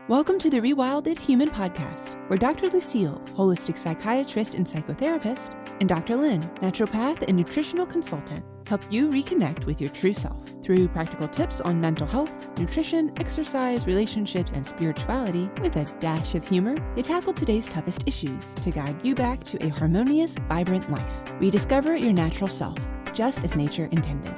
Welcome to the Rewilded Human Podcast, where Dr. Lucille, holistic psychiatrist and psychotherapist, and Dr. Lynn, naturopath and nutritional consultant, help you reconnect with your true self through practical tips on mental health, nutrition, exercise, relationships, and spirituality. With a dash of humor, they tackle today's toughest issues to guide you back to a harmonious, vibrant life. Rediscover your natural self, just as nature intended.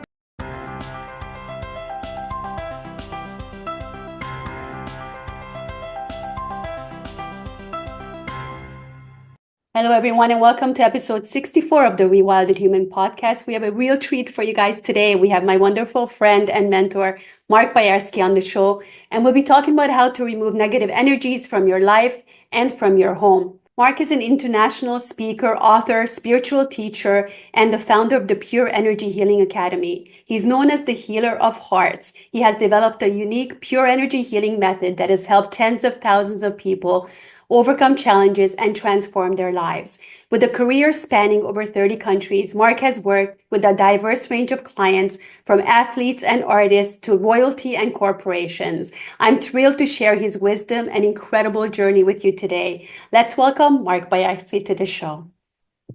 Hello, everyone, and welcome to episode 64 of the Rewilded Human Podcast. We have a real treat for you guys today. We have my wonderful friend and mentor, Mark Bajerski, on the show, and we'll be talking about how to remove negative energies from your life and from your home. Mark is an international speaker, author, spiritual teacher, and the founder of the Pure Energy Healing Academy. He's known as the healer of hearts. He has developed a unique pure energy healing method that has helped tens of thousands of people overcome challenges and transform their lives. With a career spanning over 30 countries, Mark has worked with a diverse range of clients, from athletes and artists to royalty and corporations. I'm thrilled to share his wisdom and incredible journey with you today. Let's welcome Mark Bajerski to the show.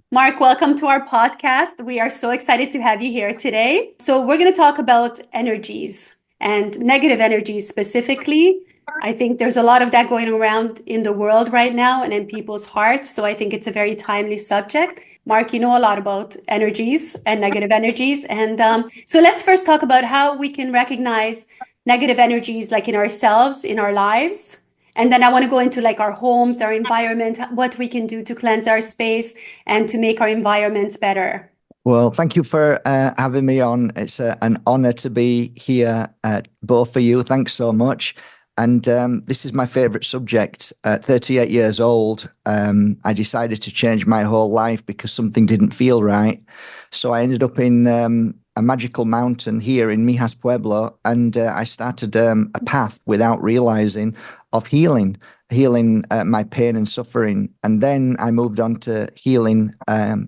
Mark, welcome to our podcast. We are so excited to have you here today. So we're going to talk about energies and negative energies specifically. I think there's a lot of that going around in the world right now and in people's hearts. So I think it's a very timely subject. Mark, you know a lot about energies and negative energies. And so let's first talk about how we can recognize negative energies like in ourselves, in our lives. And then I want to go into like our homes, our environment, what we can do to cleanse our space and to make our environments better. Well, thank you for having me on. It's an honor to be here, both of you. Thanks so much. And this is my favorite subject. At 38 years old, I decided to change my whole life because something didn't feel right. So I ended up in a magical mountain here in Mijas Pueblo, and I started a path without realizing of healing my pain and suffering. And then I moved on to healing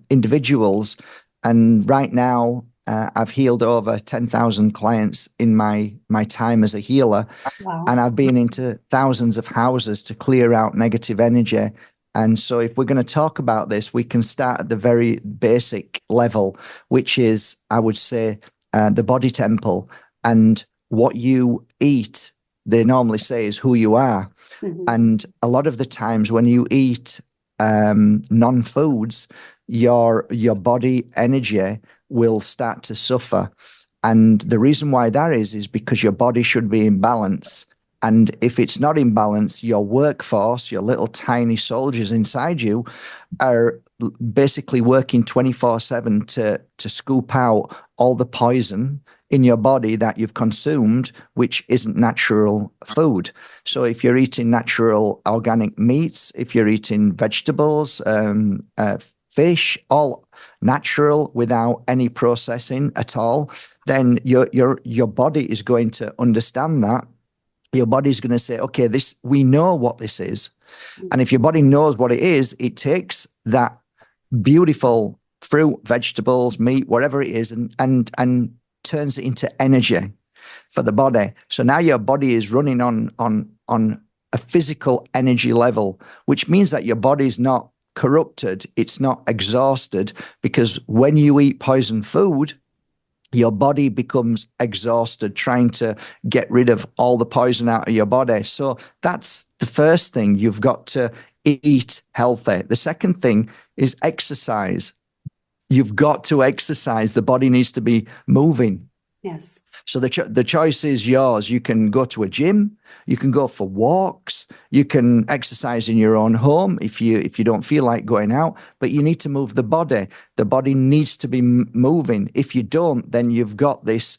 individuals. And right now, I've healed over 10,000 clients in my time as a healer. Wow. And I've been into thousands of houses to clear out negative energy. And so if we're going to talk about this, we can start at the very basic level, which is, I would say, the body temple. And what you eat, they normally say, is who you are. Mm-hmm. And a lot of the times when you eat non-foods, your body energy will start to suffer. And the reason why that is because your body should be in balance. And if it's not in balance, your workforce, your little tiny soldiers inside you, are basically working 24/7 to scoop out all the poison in your body that you've consumed, which isn't natural food. So if you're eating natural organic meats, if you're eating vegetables, fish, all natural without any processing at all, then your body is going to understand that. Your body's going to say, okay, we know what this is. And if your body knows what it is, it takes that beautiful fruit, vegetables, meat, whatever it is, and turns it into energy for the body. So now your body is running on a physical energy level, which means that your body's not corrupted, it's not exhausted, because when you eat poison food, your body becomes exhausted trying to get rid of all the poison out of your body. So that's the first thing. You've got to eat healthy. The second thing is exercise. You've got to exercise. The body needs to be moving. Yes. So the choice is yours. You can go to a gym, you can go for walks, you can exercise in your own home if you don't feel like going out, but you need to move the body. The body needs to be moving. If you don't, then you've got this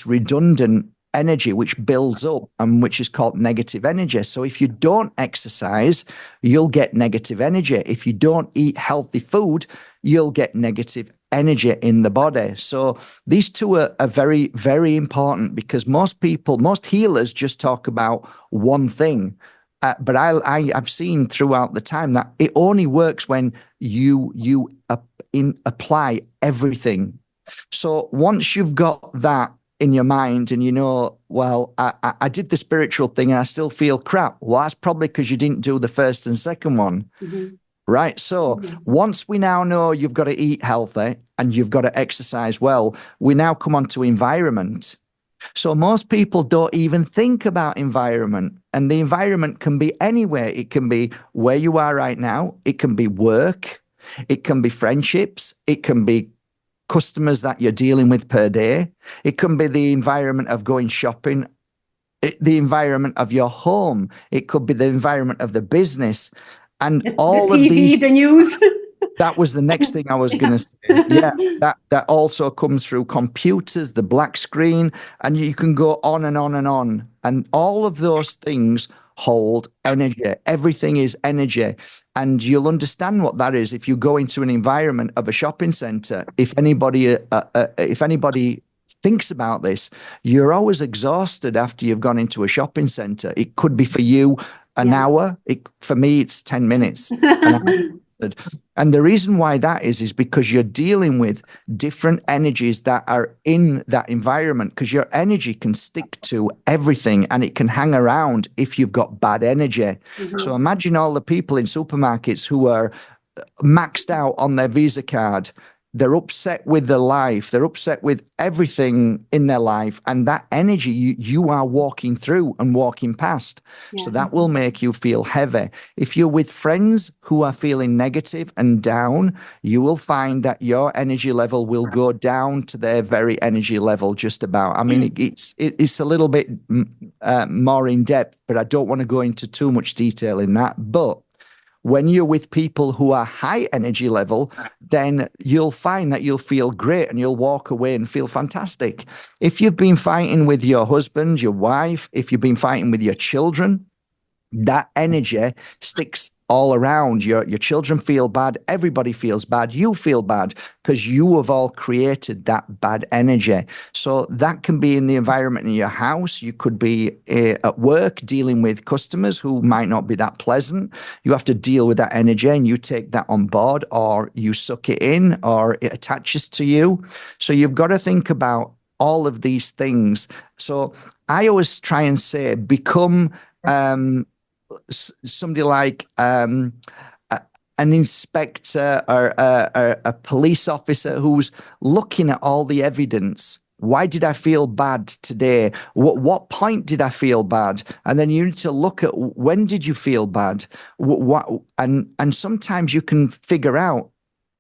redundant energy which builds up and which is called negative energy. So if you don't exercise, you'll get negative energy. If you don't eat healthy food, you'll get negative energy in the body. So these two are very, very important, because most healers just talk about one thing. But I've seen throughout the time that it only works when you apply everything. So once you've got that in your mind and well, I did the spiritual thing and I still feel crap. Well, that's probably because you didn't do the first and second one. Mm-hmm. Right. So once we now know you've got to eat healthy and you've got to exercise well, we now come on to environment. So most people don't even think about environment, and the environment can be anywhere. It can be where you are right now. It can be work. It can be friendships. It can be customers that you're dealing with per day. It can be the environment of going shopping, the environment of your home. It could be the environment of the business. And all the of TV, these, the news. that was the next thing I was going to say. Yeah, that also comes through computers, the black screen, and you can go on and on and on. And all of those things hold energy. Everything is energy. And you'll understand what that is if you go into an environment of a shopping center. If anybody thinks about this, you're always exhausted after you've gone into a shopping center. It could be for you an hour. For me, it's 10 minutes. And the reason why that is because you're dealing with different energies that are in that environment, because your energy can stick to everything and it can hang around if you've got bad energy. So imagine all the people in supermarkets who are maxed out on their Visa card. They're upset with their life. They're upset with everything in their life. And that energy you are walking through and walking past. Yes. So that will make you feel heavy. If you're with friends who are feeling negative and down, you will find that your energy level will go down to their very energy level just about. I mean, it's a little bit more in depth, but I don't want to go into too much detail in that. But when you're with people who are high energy level, then you'll find that you'll feel great and you'll walk away and feel fantastic. If you've been fighting with your husband, your wife, if you've been fighting with your children, that energy sticks all around. Your children feel bad. Everybody feels bad. You feel bad because you have all created that bad energy. So that can be in the environment in your house. You could be at work dealing with customers who might not be that pleasant. You have to deal with that energy and you take that on board, or you suck it in, or it attaches to you. So you've got to think about all of these things. So I always try and say, become somebody like an inspector or a police officer who's looking at all the evidence. Why did I feel bad today? What point did I feel bad? And then you need to look at, when did you feel bad? And sometimes you can figure out,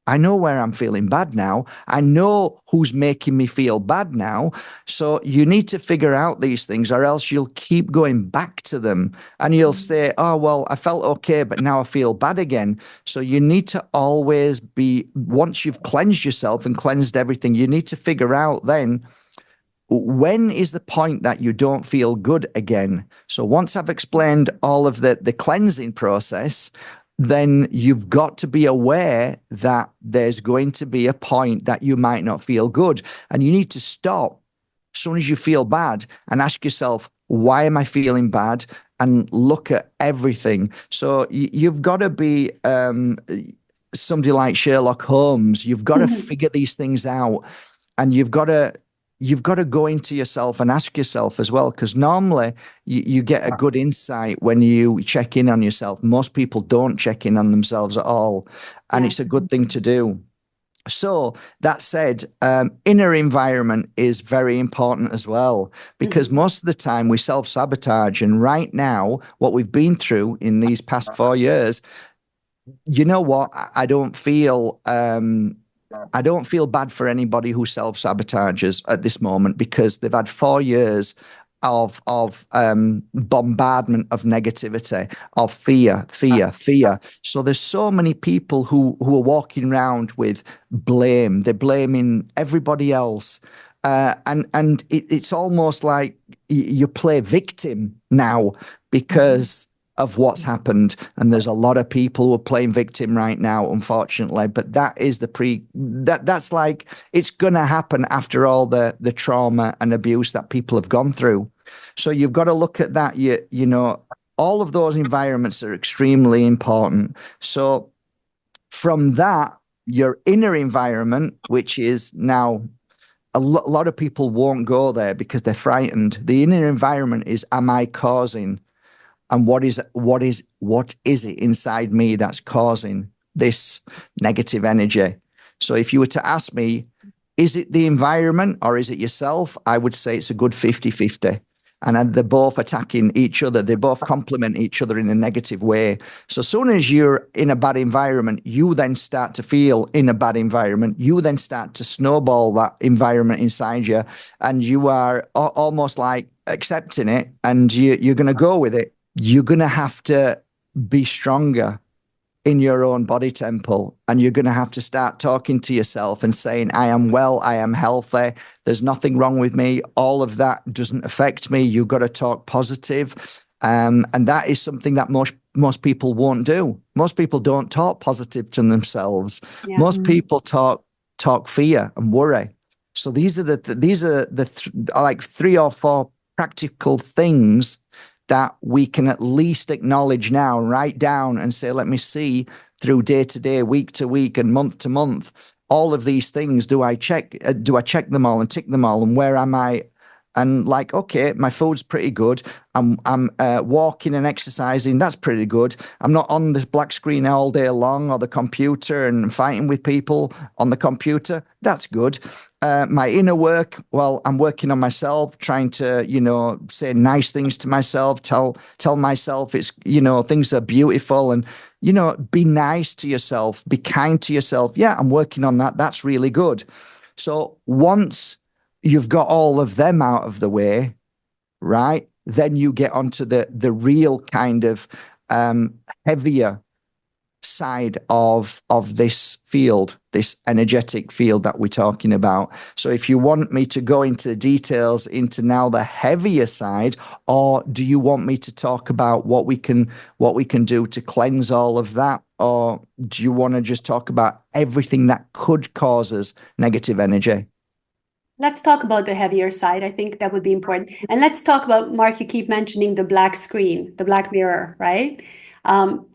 I know where I'm feeling bad now. I know who's making me feel bad now. So you need to figure out these things, or else you'll keep going back to them and you'll say, oh, well, I felt okay, but now I feel bad again. So you need to always be, once you've cleansed yourself and cleansed everything, you need to figure out then, when is the point that you don't feel good again? So once I've explained all of the cleansing process, then you've got to be aware that there's going to be a point that you might not feel good. And you need to stop as soon as you feel bad and ask yourself, why am I feeling bad? And look at everything. So you've got to be somebody like Sherlock Holmes. You've got to figure these things out. And you've got to go into yourself and ask yourself as well, because normally you get a good insight when you check in on yourself. Most people don't check in on themselves at all, and it's a good thing to do. So that said, inner environment is very important as well, because most of the time we self-sabotage. And right now, what we've been through in these past 4 years, you know what? I don't feel bad for anybody who self-sabotages at this moment, because they've had 4 years of bombardment of negativity, of fear. So there's so many people who are walking around with blame. They're blaming everybody else. And it's almost like you play victim now because of what's happened. And there's a lot of people who are playing victim right now, unfortunately. But that is that's like, it's going to happen after all the trauma and abuse that people have gone through. So you've got to look at that. You know, all of those environments are extremely important. So from that, your inner environment, which is now lot of people won't go there because they're frightened. The inner environment is, am I causing? And what is it inside me that's causing this negative energy? So if you were to ask me, is it the environment or is it yourself? I would say it's a good 50-50. And they're both attacking each other. They both complement each other in a negative way. So as soon as you're in a bad environment, you then start to feel in a bad environment. You then start to snowball that environment inside you. And you are almost like accepting it, and you're going to go with it. You're going to have to be stronger in your own body temple, and you're going to have to start talking to yourself and saying, I am well, I am healthy, there's nothing wrong with me, all of that doesn't affect me. You've got to talk positive. And that is something that most people won't do. Most people don't talk positive to themselves. Yeah. Most people talk fear and worry. So these are like 3 or 4 practical things that we can at least acknowledge now, write down and say, let me see through day to day, week to week, and month to month, all of these things. Do I check them all and tick them all? And where am I? And like, okay, my food's pretty good. I'm walking and exercising. That's pretty good. I'm not on the black screen all day long or the computer and fighting with people on the computer. That's good. My inner work, well, I'm working on myself, trying to, say nice things to myself, tell myself it's, things are beautiful, and, be nice to yourself, be kind to yourself. Yeah, I'm working on that. That's really good. So once you've got all of them out of the way, right, then you get onto the real kind of heavier side of this field, this energetic field that we're talking about. So if you want me to go into details into now the heavier side, or do you want me to talk about what we can do to cleanse all of that, or do you want to just talk about everything that could cause us negative energy? Let's talk about the heavier side. I think that would be important. And let's talk about, Mark, you keep mentioning the black screen, the black mirror, right?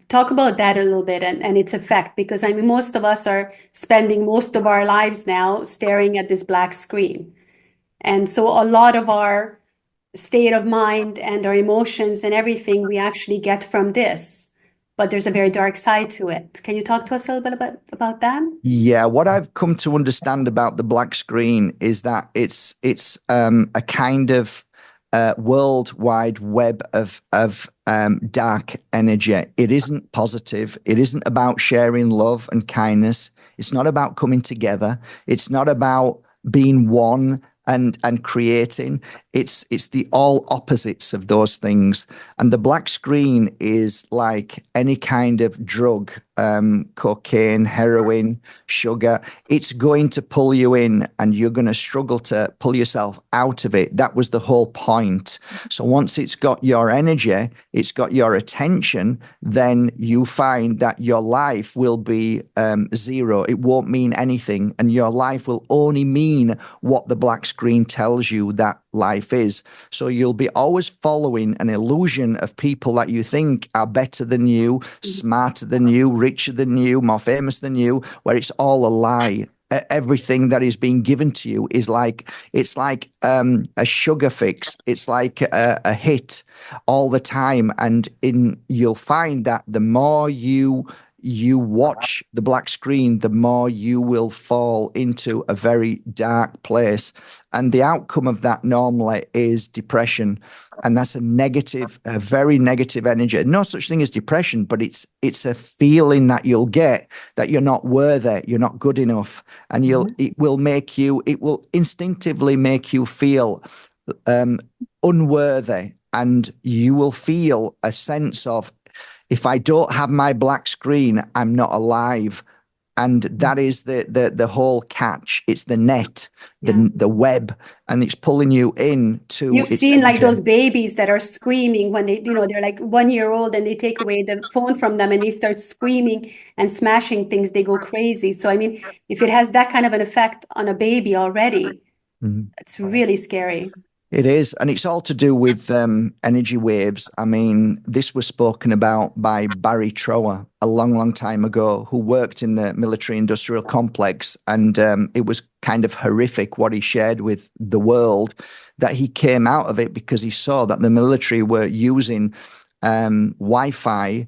Talk about that a little bit and its effect, because I mean, most of us are spending most of our lives now staring at this black screen. And so a lot of our state of mind and our emotions and everything we actually get from this. But there's a very dark side to it. Can you talk to us a little bit about that? Yeah, what I've come to understand about the black screen is that it's a kind of worldwide web of dark energy. It isn't positive. It isn't about sharing love and kindness. It's not about coming together. It's not about being one and creating. It's the all opposites of those things. And the black screen is like any kind of drug, cocaine, heroin, sugar. It's going to pull you in, and you're going to struggle to pull yourself out of it. That was the whole point. So once it's got your energy, it's got your attention, then you find that your life will be zero. It won't mean anything, and your life will only mean what the black screen tells you that life is. So you'll be always following an illusion of people that you think are better than you, smarter than you, richer than you, more famous than you, where it's all a lie. Everything that is being given to you is like, it's like a sugar fix. It's like a hit all the time. And you'll find that the more you watch the black screen, the more you will fall into a very dark place. And the outcome of that normally is depression. And that's a very negative energy. No such thing as depression, but it's a feeling that you'll get that you're not worthy, you're not good enough. And it will instinctively make you feel unworthy. And you will feel a sense of, if I don't have my black screen, I'm not alive. And that is the whole catch. It's the net, the web, and it's pulling you in to. You've seen like those babies that are screaming when they're like 1 year old, and they take away the phone from them and they start screaming and smashing things. They go crazy. So, I mean, if it has that kind of an effect on a baby already, it's really scary. It is, and it's all to do with energy waves. I mean, this was spoken about by Barry Trower a long, long time ago, who worked in the military-industrial complex, and it was kind of horrific what he shared with the world, that he came out of it because he saw that the military were using Wi-Fi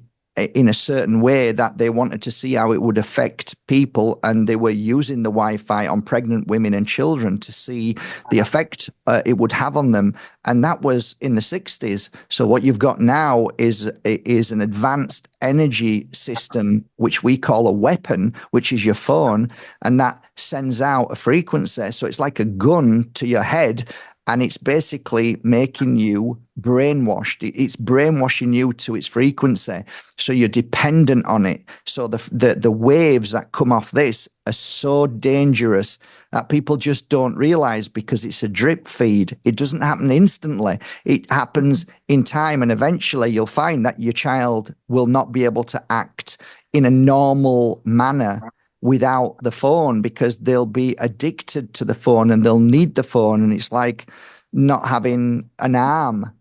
in a certain way that they wanted to see how it would affect people, and they were using the Wi-Fi on pregnant women and children to see the effect it would have on them, and that was in the 60s. So what you've got now is an advanced energy system, which we call a weapon, which is your phone, and that sends out a frequency. So it's like a gun to your head, and it's basically making you brainwashed. It's brainwashing you to its frequency. So you're dependent on it. So the waves that come off this are so dangerous that people just don't realize, because it's a drip feed. It doesn't happen instantly. It happens in time. And eventually you'll find that your child will not be able to act in a normal manner without the phone, because they'll be addicted to the phone and they'll need the phone. And it's like not having an arm,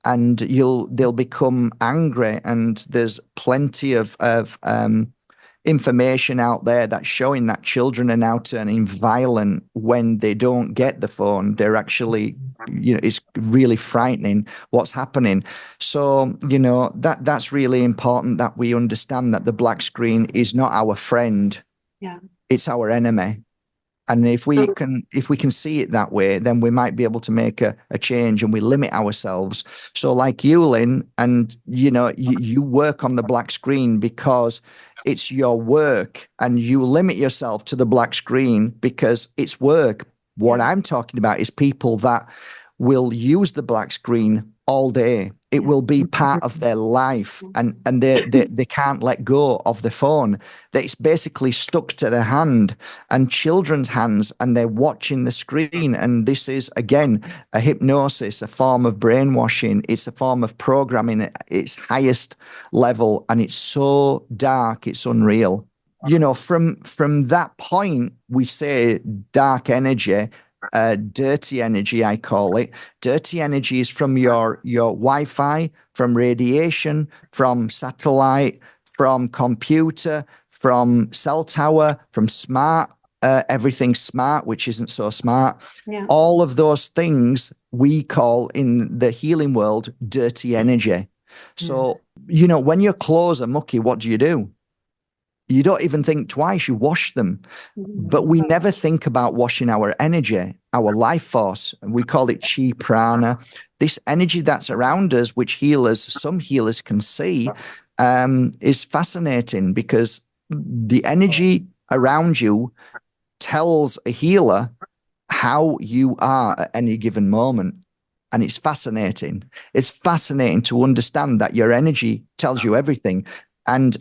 and they'll become angry. And there's plenty of information out there that's showing that children are now turning violent when they don't get the phone. They're actually, it's really frightening what's happening. So, that's really important, that we understand that the black screen is not our friend. Yeah. It's our enemy. And if we can see it that way, then we might be able to make a change, and we limit ourselves. So like you, Lynn, and you work on the black screen because it's your work, and you limit yourself to the black screen because it's work. What I'm talking about is people that will use the black screen all day. It will be part of their life, and they can't let go of the phone. It's basically stuck to their hand, and children's hands, and they're watching the screen. And this is, again, a hypnosis, a form of brainwashing. It's a form of programming at its highest level, and it's so dark, it's unreal. From that point, we say dark energy. Dirty energy, I call it. Dirty energy is from your Wi-Fi, from radiation, from satellite, from computer, from cell tower, from smart, everything smart, which isn't so smart. Yeah. All of those things we call in the healing world dirty energy. So, when your clothes are mucky, what do? You don't even think twice, you wash them. But we never think about washing our energy, our life force. We call it chi prana. This energy that's around us, which some healers can see, is fascinating, because the energy around you tells a healer how you are at any given moment. And it's fascinating. It's fascinating to understand that your energy tells you everything. And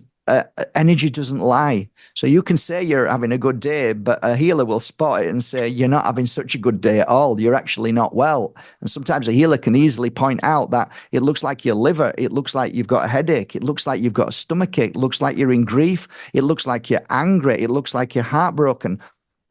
energy doesn't lie. So you can say you're having a good day, but a healer will spot it and say, you're not having such a good day at all. You're actually not well. And sometimes a healer can easily point out that it looks like your liver. It looks like you've got a headache. It looks like you've got a stomachache. It looks like you're in grief. It looks like you're angry. It looks like you're heartbroken.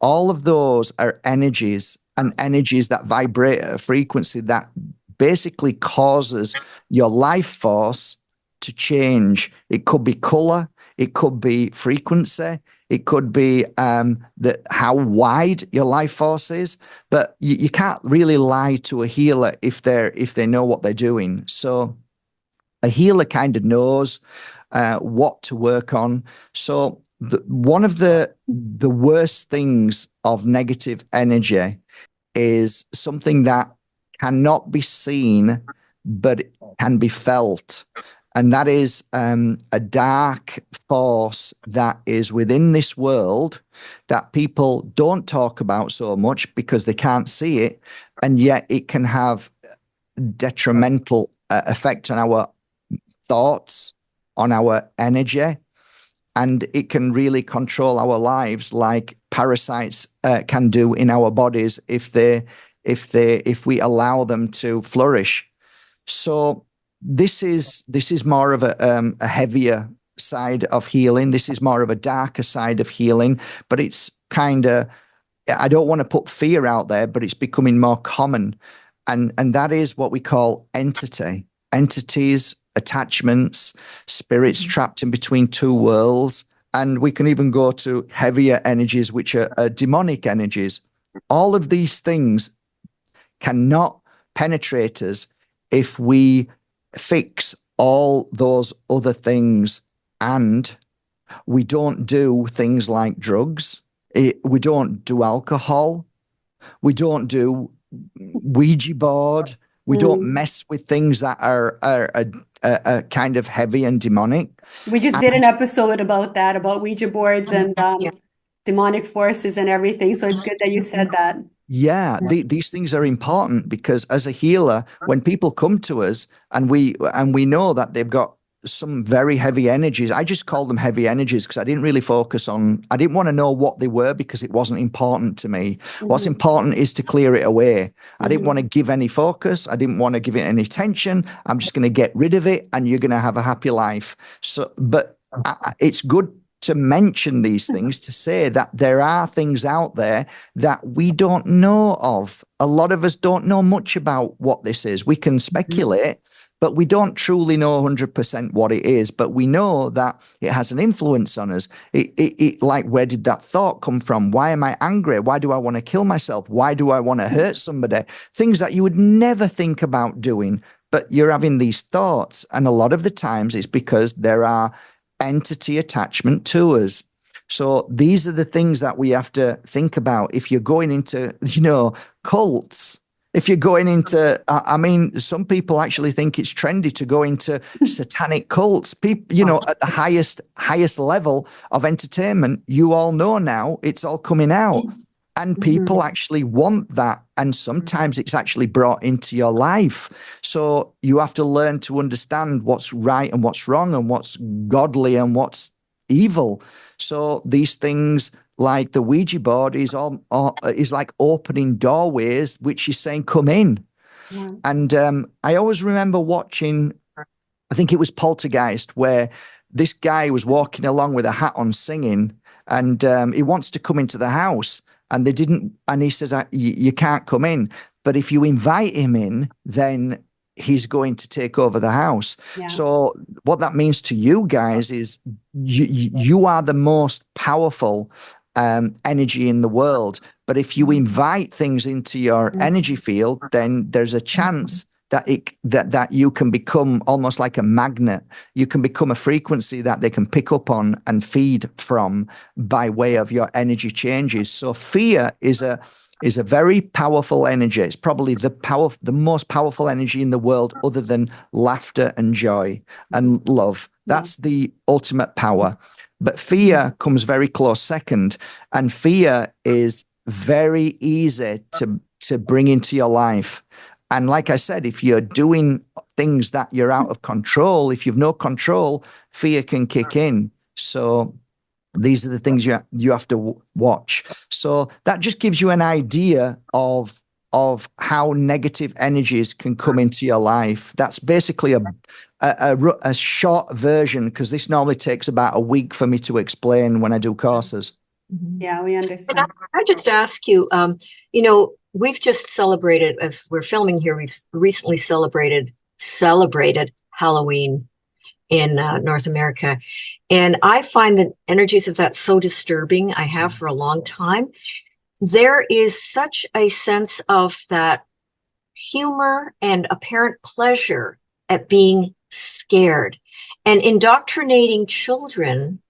All of those are energies, and energies that vibrate at a frequency that basically causes your life force to change. It could be color, it could be frequency, it could be how wide your life force is. But you can't really lie to a healer if they know what they're doing. So a healer kind of knows what to work on. So one of the worst things of negative energy is something that cannot be seen, but it can be felt. And that is a dark force that is within this world that people don't talk about so much because they can't see it. And yet it can have detrimental effect on our thoughts, on our energy, and it can really control our lives like parasites can do in our bodies if we allow them to flourish. So this is more of a heavier side of healing. This is more of a darker side of healing, but it's kind of, I don't want to put fear out there, but it's becoming more common. And that is what we call entities, attachments, spirits trapped in between two worlds. And we can even go to heavier energies, which are demonic energies. All of these things cannot penetrate us if we fix all those other things, and we don't do things like drugs. We don't do alcohol. We don't do Ouija board. We don't mess with things that are kind of heavy and demonic. We just did an episode about that, about Ouija boards and demonic forces and everything. So it's good that you said that. Yeah, these things are important, because as a healer, when people come to us and we know that they've got some very heavy energies, I just call them heavy energies because I didn't want to know what they were, because it wasn't important to me. What's important is to clear it away. I didn't want to give any focus. I didn't want to give it any attention. I'm just going to get rid of it, and you're going to have a happy life. So, but it's good to mention these things, to say that there are things out there that we don't know of. A lot of us don't know much about what this is. We can speculate, but we don't truly know 100% what it is. But we know that it has an influence on us. It like, where did that thought come from? Why am I angry? Why do I want to kill myself? Why do I want to hurt somebody? Things that you would never think about doing, but you're having these thoughts. And a lot of the times it's because there are entity attachment to us. So these are the things that we have to think about. If you're going into, cults, if you're going into, some people actually think it's trendy to go into satanic cults. People, at the highest level of entertainment, you all know now, it's all coming out. And people actually want that. And sometimes it's actually brought into your life. So you have to learn to understand what's right and what's wrong, and what's godly and what's evil. So these things like the Ouija board is like opening doorways, which is saying, come in. Yeah. And I always remember watching, I think it was Poltergeist, where this guy was walking along with a hat on singing, and he wants to come into the house. And they didn't, and he says, you can't come in. But if you invite him in, then he's going to take over the house. Yeah. So what that means to you guys is you are the most powerful energy in the world. But if you invite things into your energy field, then there's a chance that you can become almost like a magnet. You can become a frequency that they can pick up on and feed from by way of your energy changes. So fear is a very powerful energy. It's probably the most powerful energy in the world, other than laughter and joy and love. That's the ultimate power. But fear comes very close second, and fear is very easy to bring into your life. And like I said, if you're doing things that you're out of control, if you've no control, fear can kick in. So these are the things you have to watch. So that just gives you an idea of how negative energies can come into your life. That's basically a short version, because this normally takes about a week for me to explain when I do courses. Yeah, we understand. And I just ask you, we've just celebrated, as we're filming here, we've recently celebrated Halloween in North America. And I find the energies of that so disturbing. I have for a long time. There is such a sense of that humor and apparent pleasure at being scared, and indoctrinating children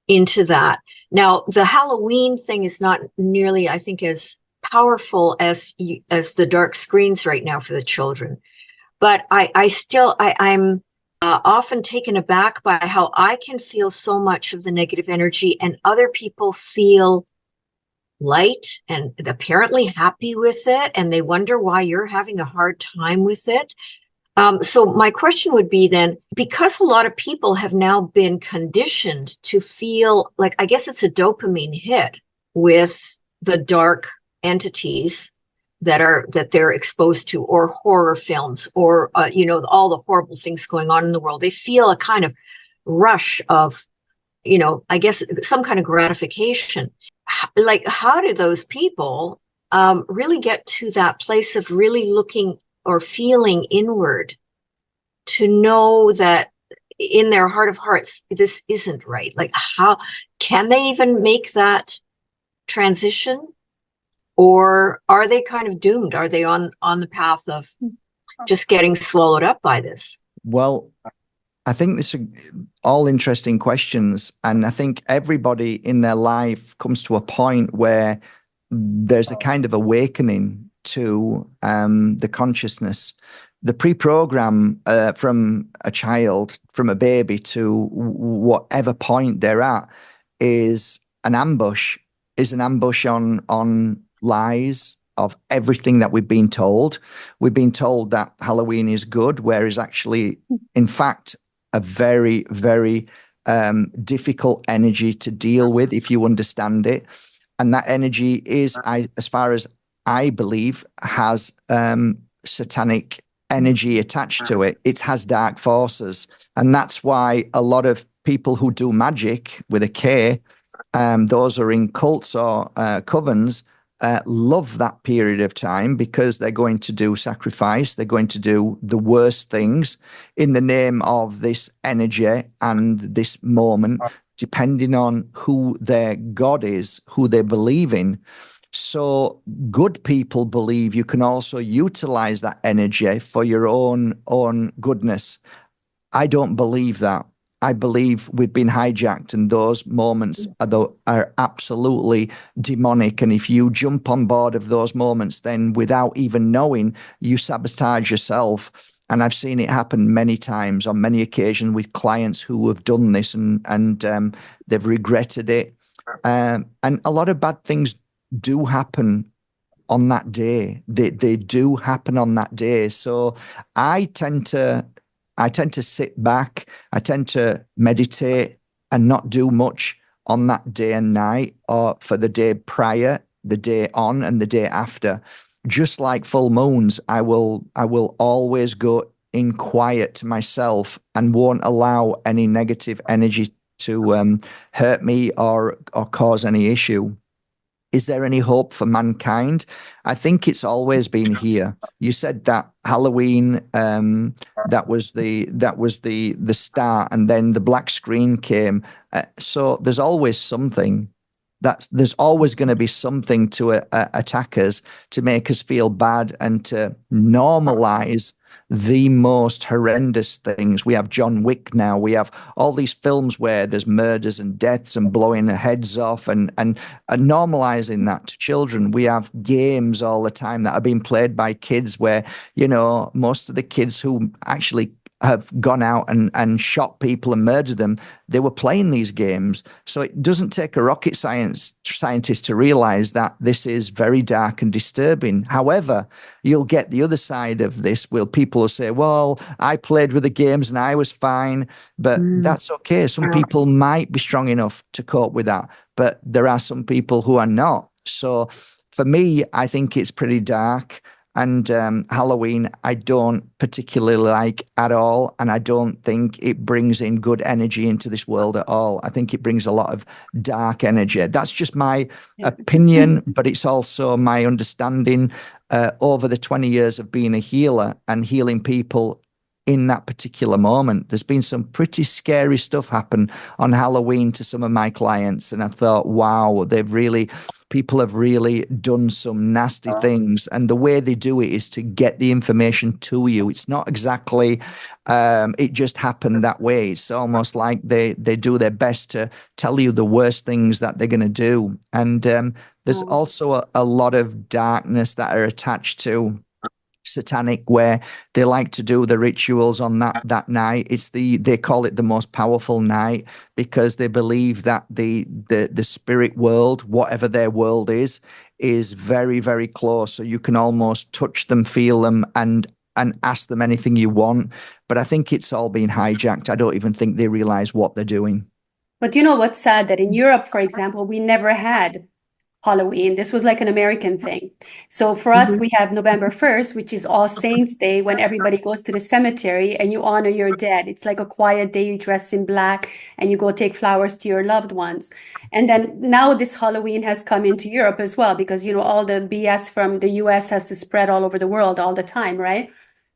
into that. Now, the Halloween thing is not nearly, I think, as powerful as the dark screens right now for the children. But I'm often taken aback by how I can feel so much of the negative energy, and other people feel light and apparently happy with it, and they wonder why you're having a hard time with it. So my question would be then, because a lot of people have now been conditioned to feel like, I guess it's a dopamine hit with the dark entities that they're exposed to, or horror films, or all the horrible things going on in the world. They feel a kind of rush of, I guess, some kind of gratification. Like, how do those people really get to that place of really looking or feeling inward to know that in their heart of hearts, this isn't right. Like, how can they even make that transition? Or are they kind of doomed? Are they on the path of just getting swallowed up by this? Well, I think this are all interesting questions. And I think everybody in their life comes to a point where there's a kind of awakening to the consciousness. The pre-program from a child, from a baby to whatever point they're at, is an ambush, on lies of everything that we've been told. We've been told that Halloween is good, whereas actually, in fact, a very, very difficult energy to deal with if you understand it. And that energy is, as far as I believe, has satanic energy attached to it. It has dark forces. And that's why a lot of people who do magic with a K, those are in cults or covens, love that period of time, because they're going to do sacrifice. They're going to do the worst things in the name of this energy and this moment, depending on who their God is, who they believe in. So good people believe you can also utilize that energy for your own goodness. I don't believe that. I believe we've been hijacked, and those moments are absolutely demonic. And if you jump on board of those moments, then without even knowing, you sabotage yourself. And I've seen it happen many times, on many occasions, with clients who have done this, and they've regretted it. And a lot of bad things do happen on that day. They do happen on that day. So I tend to sit back. I tend to meditate and not do much on that day and night, or for the day prior, the day on, and the day after. Just like full moons, I will always go in quiet to myself and won't allow any negative energy to hurt me or cause any issue. Is there any hope for mankind? I think it's always been here. You said that Halloween, that was the start, and then the black screen came. So there's always something. There's always going to be something to attack us, to make us feel bad, and to normalize the most horrendous things. We have John Wick now. We have all these films where there's murders and deaths and blowing their heads off, and normalizing that to children. We have games all the time that are being played by kids where, most of the kids who actually have gone out and shot people and murdered them, they were playing these games. So it doesn't take a rocket scientist to realize that this is very dark and disturbing. However, you'll get the other side of this, where people will say, well, I played with the games and I was fine, but that's okay. Some people might be strong enough to cope with that, but there are some people who are not. So for me, I think it's pretty dark. And Halloween, I don't particularly like at all. And I don't think it brings in good energy into this world at all. I think it brings a lot of dark energy. That's just my opinion, but it's also my understanding over the 20 years of being a healer and healing people in that particular moment. There's been some pretty scary stuff happen on Halloween to some of my clients. And I thought, wow, people have really done some nasty things. And the way they do it is to get the information to you. It's not exactly, it just happened that way. It's almost like they do their best to tell you the worst things that they're going to do. And there's also a lot of darkness that are attached to satanic, where they like to do the rituals on that night. They call it the most powerful night, because they believe that the spirit world, whatever their world is very, very close. So you can almost touch them, feel them, and ask them anything you want. But I think it's all been hijacked. I don't even think they realize what they're doing. But you know what's sad? That in Europe, for example, we never had Halloween. This was like an American thing. So for us, we have November 1st, which is All Saints Day, when everybody goes to the cemetery and you honor your dead. It's like a quiet day. You dress in black and you go take flowers to your loved ones. And then now this Halloween has come into Europe as well, because, all the BS from the US has to spread all over the world all the time, right?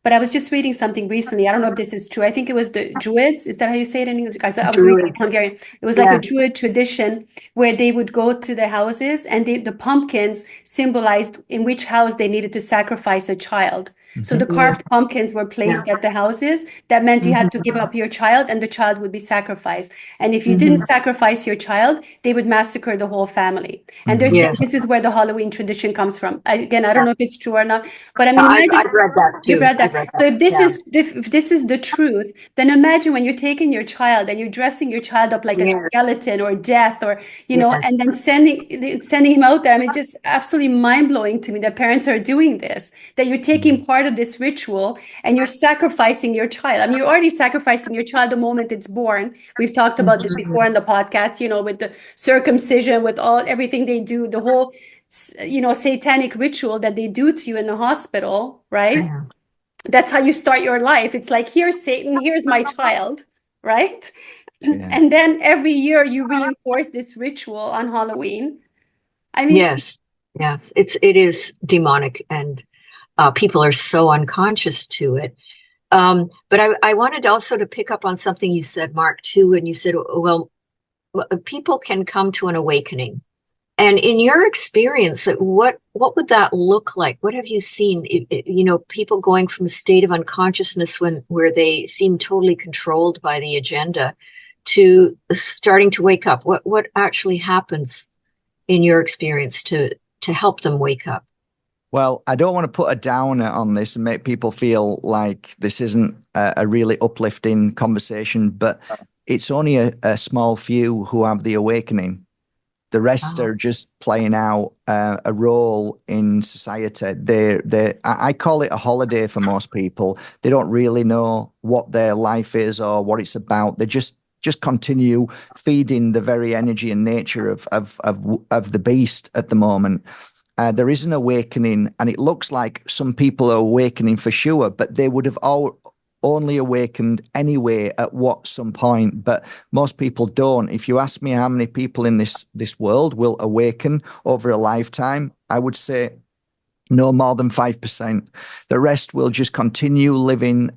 But I was just reading something recently. I don't know if this is true. I think it was the Druids. Is that how you say it in English? I was reading in Hungarian. It was like a Druid tradition where they would go to the houses, and the pumpkins symbolized in which house they needed to sacrifice a child. So the carved pumpkins were placed at the houses. That meant you had to give up your child, and the child would be sacrificed. And if you didn't sacrifice your child, they would massacre the whole family. And they're saying this is where the Halloween tradition comes from. Again, I don't know if it's true or not, but I mean, I've read that too. you've read that. So if this is the truth, then imagine when you're taking your child and you're dressing your child up like a skeleton or death, or and then sending him out there. I mean, just absolutely mind blowing to me that parents are doing this. That you're taking part of this ritual and you're sacrificing your child. I mean, you're already sacrificing your child the moment it's born. We've talked about this before in the podcast. With the circumcision, with everything they do, the whole satanic ritual that they do to you in the hospital, right? That's how you start your life. It's like, here's Satan, here's my child, right? And then every year you reinforce this ritual on Halloween. I mean, yes, it is demonic, and people are so unconscious to it. But I wanted also to pick up on something you said, Mark, too, when you said, well, people can come to an awakening. And in your experience, what would that look like? What have you seen? People going from a state of unconsciousness where they seem totally controlled by the agenda to starting to wake up. What actually happens in your experience to help them wake up? Well, I don't want to put a downer on this and make people feel like this isn't a really uplifting conversation, but it's only a small few who have the awakening. The rest are just playing out a role in society. I call it a holiday for most people. They don't really know what their life is or what it's about. They just continue feeding the very energy and nature of the beast at the moment. There is an awakening, and it looks like some people are awakening for sure, but they would have only awakened anyway at some point, but most people don't. If you ask me how many people in this world will awaken over a lifetime, I would say no more than 5%. The rest will just continue living,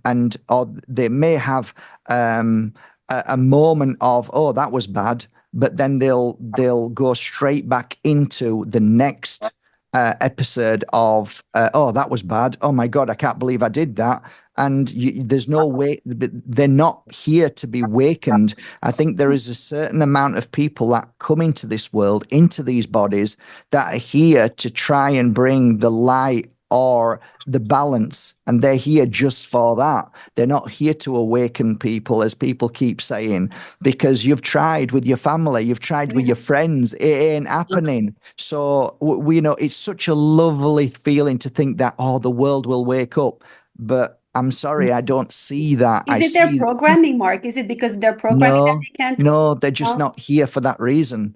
or they may have a moment of, oh, that was bad, but then they'll go straight back into the next episode of, oh, that was bad. Oh my God, I can't believe I did that. And there's no way, they're not here to be wakened. I think there is a certain amount of people that come into this world, into these bodies, that are here to try and bring the light or the balance, and they're here just for that. They're not here to awaken people, as people keep saying, because you've tried with your family, you've tried with your friends, it ain't happening. So it's such a lovely feeling to think that, oh, the world will wake up, but I'm sorry, I don't see that. Is it their programming, Mark? Is it because they're programming that they can't? No, they're just not here for that reason.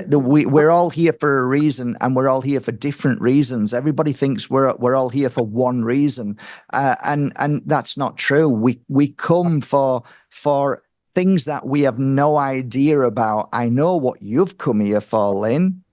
We're all here for a reason, and we're all here for different reasons. Everybody thinks we're all here for one reason, and that's not true. We come for things that we have no idea about. I know what you've come here for, Lynn,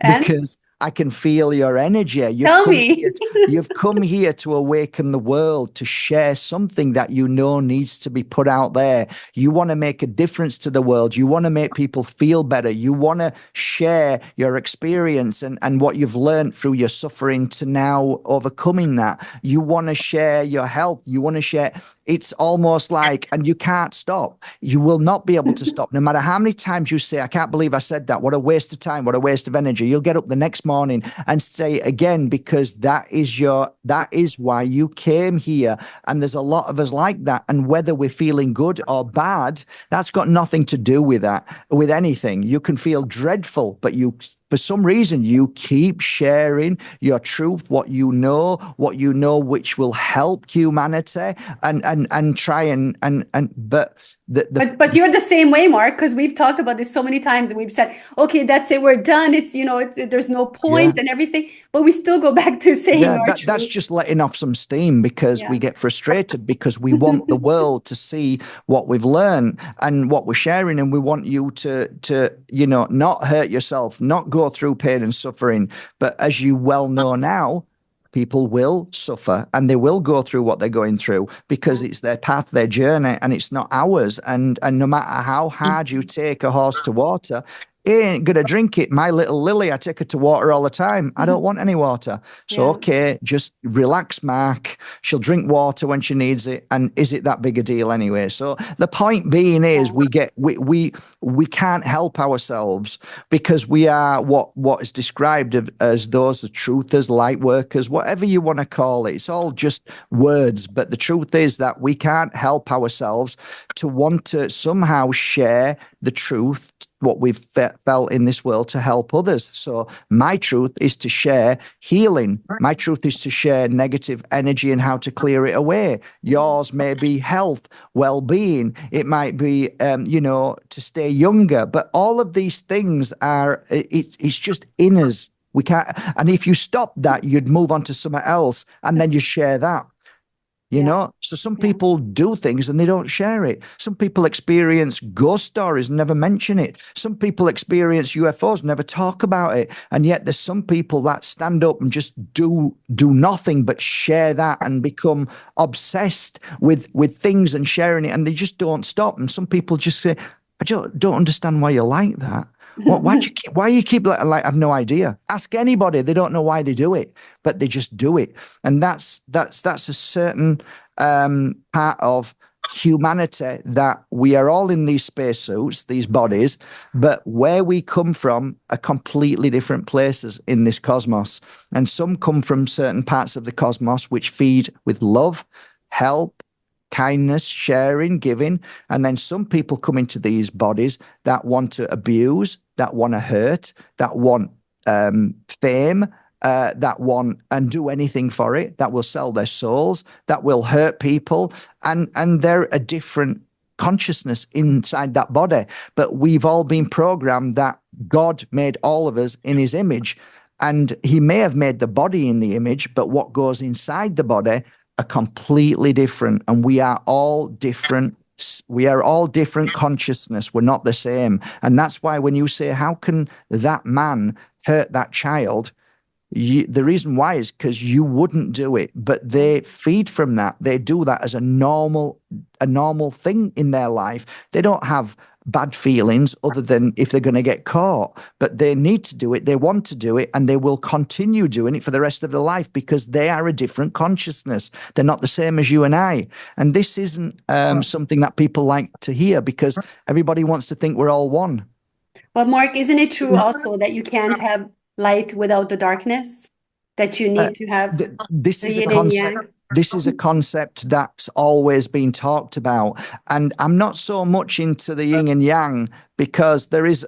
because I can feel your energy. You've come here to awaken the world, to share something that needs to be put out there. You want to make a difference to the world. You want to make people feel better. You want to share your experience and what you've learned through your suffering to now overcoming that. You want to share your health. You want to share. It's almost like, and you can't stop. You will not be able to stop. No matter how many times you say, I can't believe I said that. What a waste of time. What a waste of energy. You'll get up the next morning and say it again, because that is why you came here. And there's a lot of us like that. And whether we're feeling good or bad, that's got nothing to do with anything. You can feel dreadful, but for some reason, you keep sharing your truth, what you know, which will help humanity, and try but But you're the same way, Mark, because we've talked about this so many times and we've said, okay, that's it, we're done. It's, there's no point and everything, but we still go back to saying our truth. That's just letting off some steam because we get frustrated because we want the world to see what we've learned and what we're sharing, and we want you to not hurt yourself, not go through pain and suffering. But as you well know now, people will suffer and they will go through what they're going through because it's their path, their journey, and it's not ours. And no matter how hard you take a horse to water, he ain't gonna drink it. My little Lily, I take her to water all the time. I don't want any water. So okay, just relax, Mark. She'll drink water when she needs it. And is it that big a deal anyway? So the point being is we can't help ourselves because we are what is described as those the truthers, light workers, whatever you want to call it. It's all just words. But the truth is that we can't help ourselves to want to somehow share the truth, what we've felt in this world, to help others. So my truth is to share healing. My truth is to share negative energy and how to clear it away. Yours may be health, well-being. It might be, to stay younger. But all of these things it's just in us. We can't. And if you stop that, you'd move on to something else and then you share that. So some people do things and they don't share it. Some people experience ghost stories and never mention it. Some people experience UFOs, never talk about it. And yet there's some people that stand up and just do nothing but share that and become obsessed with things and sharing it, and they just don't stop. And some people just say, I don't understand why you're like that. Why you keep like I have no idea. Ask anybody. They don't know why they do it, but they just do it. And that's a certain part of humanity, that we are all in these spacesuits, these bodies, but where we come from are completely different places in this cosmos. And some come from certain parts of the cosmos which feed with love, help, kindness, sharing, giving. And then some people come into these bodies that want to abuse, that want to hurt, that want fame, that want and do anything for it, that will sell their souls, that will hurt people. And they're a different consciousness inside that body. But we've all been programmed that God made all of us in his image. And he may have made the body in the image, but what goes inside the body are completely different, and we are all different. We are all different consciousness. We're not the same. And that's why when you say, how can that man hurt that child? The reason why is because you wouldn't do it, but they feed from that. They do that as a normal thing in their life. They don't have bad feelings other than if they're going to get caught, but they need to do it. They want to do it, and they will continue doing it for the rest of their life because they are a different consciousness. They're not the same as you and I. And this isn't something that people like to hear because everybody wants to think we're all one. But Mark, isn't it true also that you can't have light without the darkness? That you need to have this is a concept. This is a concept that's always been talked about. And I'm not so much into the yin and yang because there is,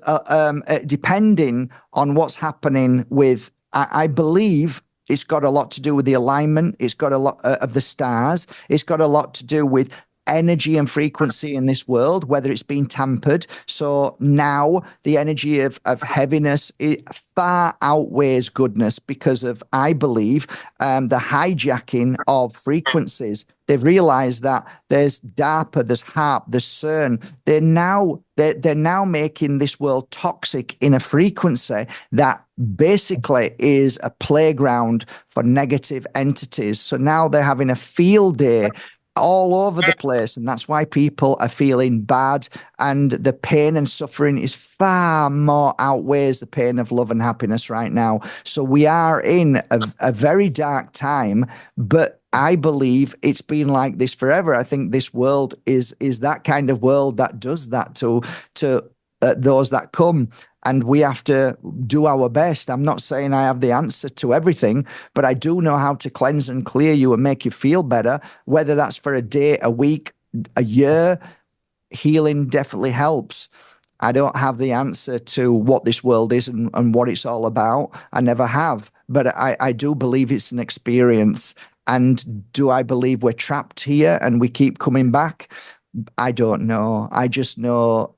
depending on what's happening with, I believe it's got a lot to do with the alignment. It's got a lot of the stars. It's got a lot to do with energy and frequency in this world, whether it's been tampered. So now the energy of heaviness, it far outweighs goodness because of, I believe, the hijacking of frequencies. They've realized that there's DARPA, there's HARP, there's CERN. They're now making this world toxic in a frequency that basically is a playground for negative entities. So now they're having a field day all over the place, and that's why people are feeling bad, and the pain and suffering is far more outweighs the pain of love and happiness right now. So we are in a very dark time, but I believe it's been like this forever. I think this world is that kind of world that does that to those that come. And we have to do our best. I'm not saying I have the answer to everything, but I do know how to cleanse and clear you and make you feel better, whether that's for a day, a week, a year. Healing definitely helps. I don't have the answer to what this world is and what it's all about. I never have, but I do believe it's an experience. And do I believe we're trapped here and we keep coming back? I don't know. I just know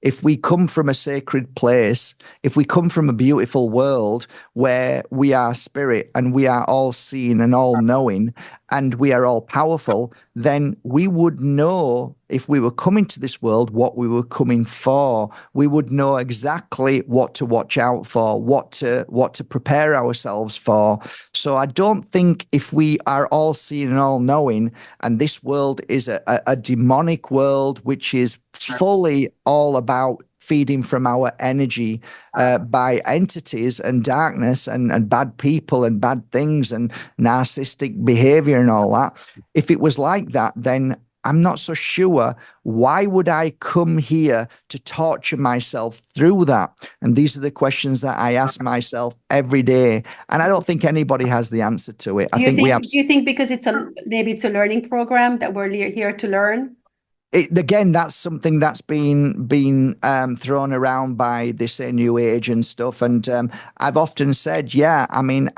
if we come from a sacred place, if we come from a beautiful world where we are spirit and we are all seeing and all knowing and we are all powerful, then we would know if we were coming to this world what we were coming for. We would know exactly what to watch out for, what to prepare ourselves for. So I don't think if we are all seeing and all knowing, and this world is a demonic world, which is fully all about feeding from our energy by entities and darkness and bad people and bad things and narcissistic behavior and all that. If it was like that, then I'm not so sure. Why would I come here to torture myself through that? And these are the questions that I ask myself every day. And I don't think anybody has the answer to it. Do you think because maybe it's a learning program that we're here to learn? Again, that's something that's been thrown around by this new age and stuff. And I've often said, yeah, I mean,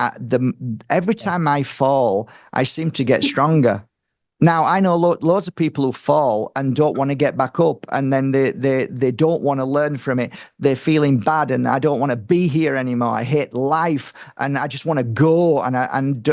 every time I fall, I seem to get stronger. Now, I know loads of people who fall and don't want to get back up, and then they don't want to learn from it. They're feeling bad, and I don't want to be here anymore. I hate life, and I just want to go, and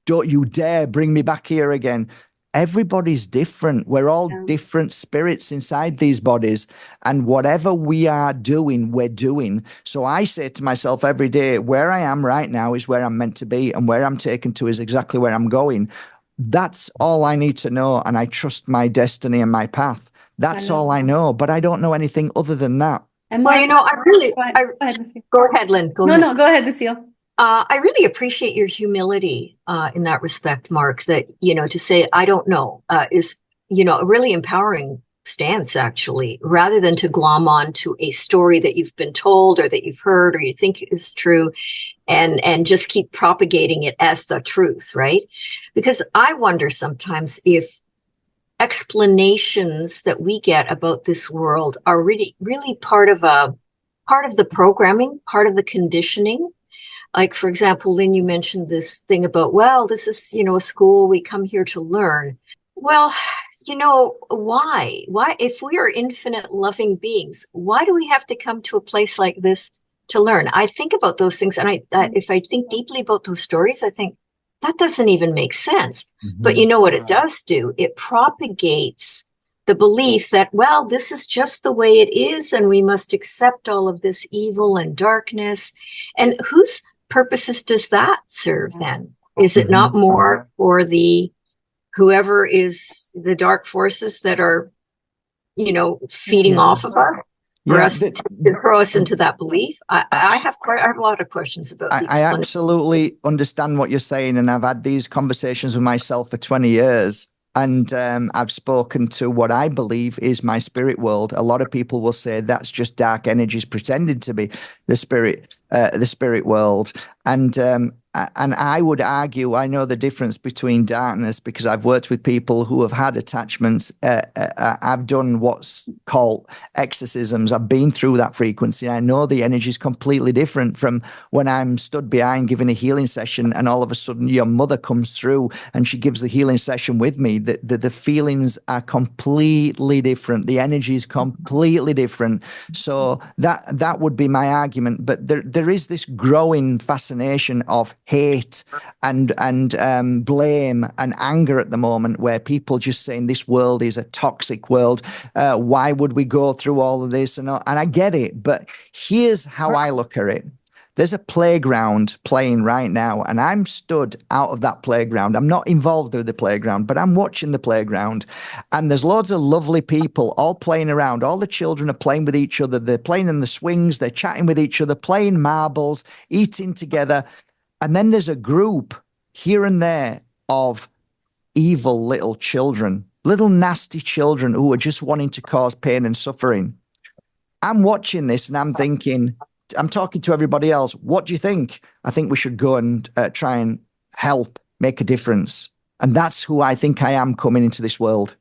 don't you dare bring me back here again. Everybody's different. We're all different spirits inside these bodies. And whatever we are doing, we're doing. So I say to myself every day, where I am right now is where I'm meant to be. And where I'm taken to is exactly where I'm going. That's all I need to know. And I trust my destiny and my path. That's all I know. But I don't know anything other than that. And Mark, go ahead, Lynn. Go ahead. No, go ahead, Lucille. I really appreciate your humility in that respect, Mark, that, to say, I don't know, is, a really empowering stance, actually, rather than to glom on to a story that you've been told or that you've heard or you think is true and just keep propagating it as the truth, right? Because I wonder sometimes if explanations that we get about this world are really part of the programming, part of the conditioning. Like, for example, Lynn, you mentioned this thing about, well, this is, a school, we come here to learn. Well, why? Why, if we are infinite loving beings, why do we have to come to a place like this to learn? I think about those things, and if I think deeply about those stories, I think that doesn't even make sense. Mm-hmm. But you know what it does do? It propagates the belief that, well, this is just the way it is, and we must accept all of this evil and darkness. And whose purposes does that serve then? Is it not more for whoever is the dark forces that are, feeding off of us? For us to throw us into that belief? I have a lot of questions about the I absolutely understand what you're saying, and I've had these conversations with myself for 20 years. And I've spoken to what I believe is my spirit world. A lot of people will say that's just dark energies pretending to be the spirit world. And I would argue, I know the difference between darkness because I've worked with people who have had attachments. I've done what's called exorcisms. I've been through that frequency. I know the energy is completely different from when I'm stood behind giving a healing session and all of a sudden your mother comes through and she gives the healing session with me. The feelings are completely different. The energy is completely different. So that would be my argument. But there is this growing fascination of hate and blame and anger at the moment, where people just saying this world is a toxic world. Why would we go through all of this? And I get it, but here's how I look at it. There's a playground playing right now, and I'm stood out of that playground. I'm not involved with the playground, but I'm watching the playground. And there's loads of lovely people all playing around. All the children are playing with each other. They're playing in the swings. They're chatting with each other, playing marbles, eating together. And then there's a group here and there of evil little children, little nasty children who are just wanting to cause pain and suffering. I'm watching this and I'm thinking, I'm talking to everybody else. What do you think? I think we should go and try and help make a difference. And that's who I think I am coming into this world.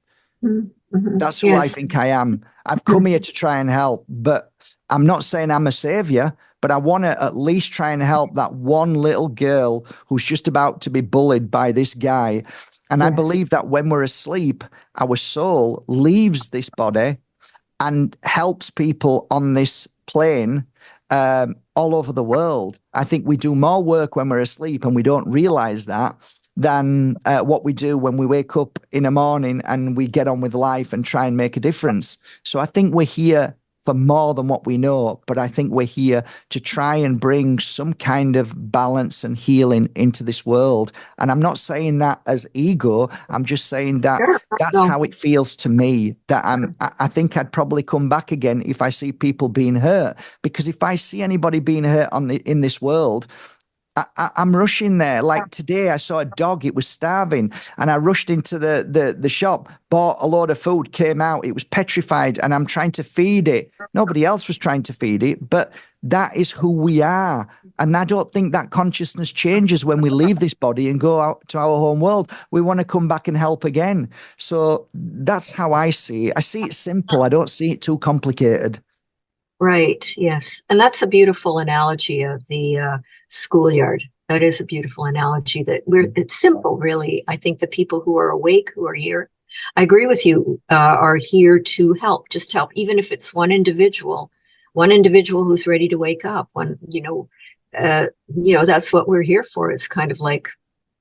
Mm-hmm. That's who I think I am. I've come here to try and help, but I'm not saying I'm a savior, but I want to at least try and help that one little girl who's just about to be bullied by this guy. And I Yes. believe that when we're asleep, our soul leaves this body and helps people on this plane all over the world. I think we do more work when we're asleep, and we don't realize that, than what we do when we wake up in the morning and we get on with life and try and make a difference. So I think we're here for more than what we know, but I think we're here to try and bring some kind of balance and healing into this world. And I'm not saying that as ego. I'm just saying that Sure. that's No. how it feels to me, that I think I'd probably come back again if I see people being hurt, because if I see anybody being hurt in this world, I'm rushing there. Like today, I saw a dog. It was starving, and I rushed into the shop, bought a load of food, came out. It was petrified, and I'm trying to feed it. Nobody else was trying to feed it, but that is who we are. And I don't think that consciousness changes when we leave this body and go out to our home world. We want to come back and help again. So that's how I see it. I see it simple. I don't see it too complicated. Right. Yes. And that's a beautiful analogy of the schoolyard. That is a beautiful analogy it's simple, really. I think the people who are awake, who are here, I agree with you, are here to help, just help, even if it's one individual who's ready to wake up. That's what we're here for. It's kind of like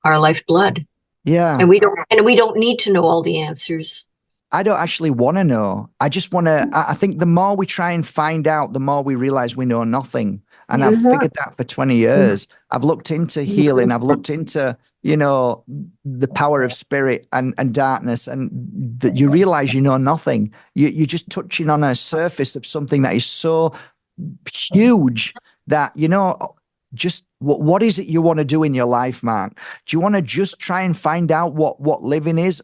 our lifeblood. Yeah. And we don't need to know all the answers. I don't actually want to know. I just want to, I think the more we try and find out, the more we realize we know nothing. And I've figured that for 20 years. I've looked into healing. I've looked into, the power of spirit and darkness, and that you realize you know nothing. You're just touching on a surface of something that is so huge that, just what is it you want to do in your life, Mark? Do you want to just try and find out what living is?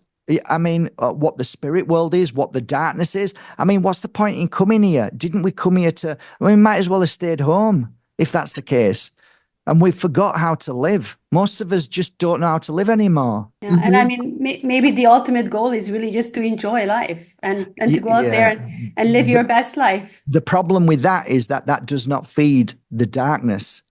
I mean, what the spirit world is, what the darkness is. I mean, what's the point in coming here? Didn't we come here we might as well have stayed home if that's the case. And we forgot how to live. Most of us just don't know how to live anymore. Yeah, and I mean, maybe the ultimate goal is really just to enjoy life and to go out there and live your best life. The problem with that is that does not feed the darkness.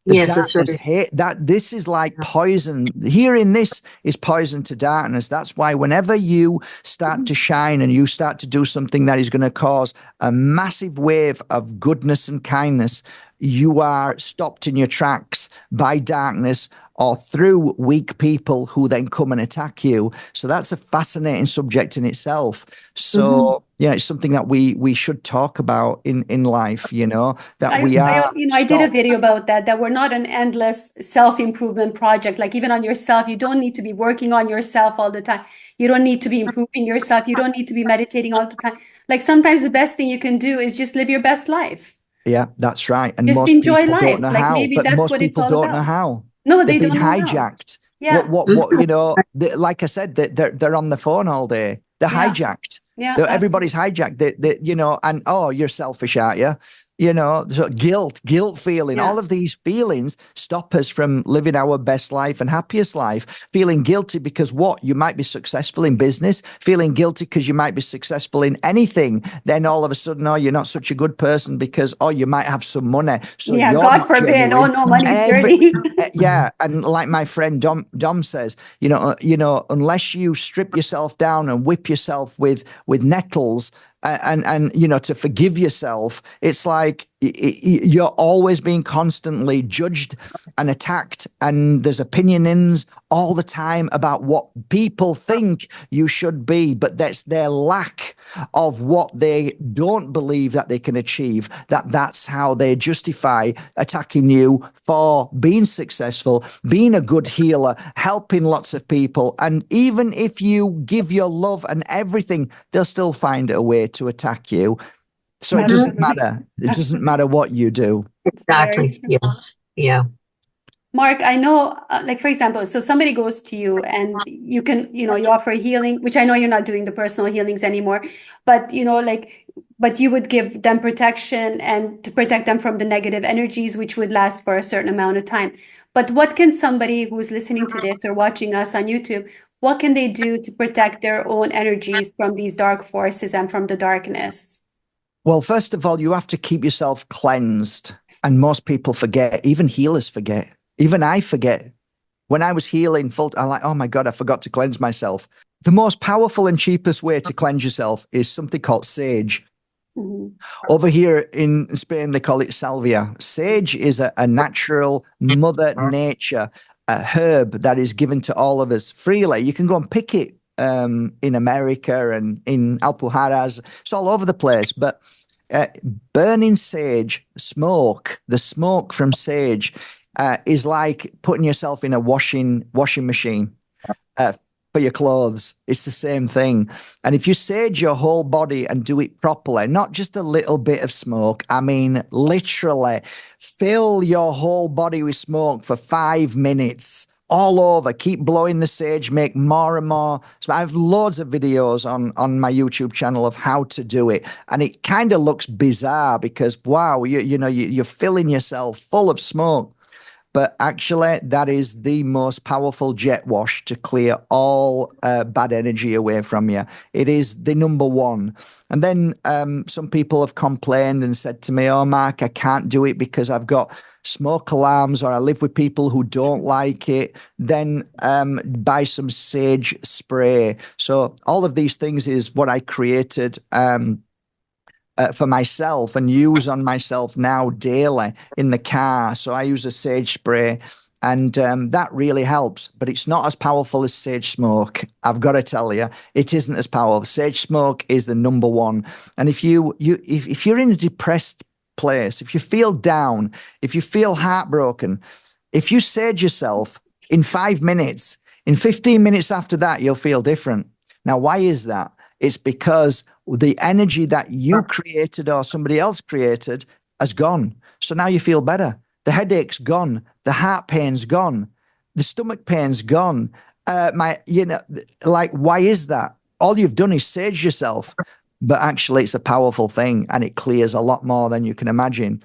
Yes, that's right. Hate that. This is like poison. Hearing this is poison to darkness. That's why whenever you start to shine and you start to do something that is going to cause a massive wave of goodness and kindness, you are stopped in your tracks by darkness or through weak people who then come and attack you. So that's a fascinating subject in itself. So it's something that we should talk about in life, that we are. I did a video about that we're not an endless self-improvement project. Like even on yourself, you don't need to be working on yourself all the time. You don't need to be improving yourself. You don't need to be meditating all the time. Like sometimes the best thing you can do is just live your best life. Yeah, that's right. And just most enjoy people life. don't know how. Maybe but that's most what people it's all don't about. know how. No, They've they been don't know hijacked. Yeah. Like I said, they're on the phone all day. They're hijacked. Yeah, everybody's hijacked. And you're selfish, aren't you? So guilt feeling, all of these feelings stop us from living our best life and happiest life. Feeling guilty because you might be successful in business, feeling guilty because you might be successful in anything. Then all of a sudden, you're not such a good person because, you might have some money. So yeah, you're God forbid. genuine. Oh no, money's dirty. Yeah. And like my friend Dom says, unless you strip yourself down and whip yourself with nettles, and to forgive yourself, it's like you're always being constantly judged and attacked, and there's opinions all the time about what people think you should be, but that's their lack of what they don't believe that they can achieve, that's how they justify attacking you for being successful, being a good healer, helping lots of people. And even if you give your love and everything, they'll still find a way to attack you. So it doesn't matter. It doesn't matter what you do. Exactly. Yes. Yeah. Mark, I know, like, for example, so somebody goes to you and you can, you offer healing, which I know you're not doing the personal healings anymore, but, but you would give them protection and to protect them from the negative energies, which would last for a certain amount of time. But what can somebody who's listening to this or watching us on YouTube, what can they do to protect their own energies from these dark forces and from the darkness? Well, first of all, you have to keep yourself cleansed. And most people forget, even healers forget. Even I forget. When I was healing I'm like, oh my God, I forgot to cleanse myself. The most powerful and cheapest way to cleanse yourself is something called sage. Mhm. Over here in Spain, they call it salvia. Sage is a natural mother nature herb that is given to all of us freely. You can go and pick it in America and in Alpujarras. It's all over the place. But burning sage, the smoke from sage is like putting yourself in a washing machine. For your clothes. It's the same thing. And if you sage your whole body and do it properly, not just a little bit of smoke, I mean, literally fill your whole body with smoke for 5 minutes all over. Keep blowing the sage, make more and more. So I have loads of videos on my YouTube channel of how to do it. And it kind of looks bizarre because, wow, you're filling yourself full of smoke. But actually, that is the most powerful jet wash to clear all bad energy away from you. It is the number one. And then some people have complained and said to me, oh, Mark, I can't do it because I've got smoke alarms or I live with people who don't like it. Then buy some sage spray. So all of these things is what I created for myself and use on myself now daily in the car. So I use a sage spray and that really helps, but it's not as powerful as sage smoke. I've got to tell you, it isn't as powerful. Sage smoke is the number one. And if you're in a depressed place, if you feel down, if you feel heartbroken, if you sage yourself in 5 minutes, in 15 minutes after that, you'll feel different. Now, why is that? It's because the energy that you created or somebody else created has gone. So now you feel better. The headache's gone. The heart pain's gone. The stomach pain's gone. Why is that? All you've done is sage yourself, but actually it's a powerful thing and it clears a lot more than you can imagine.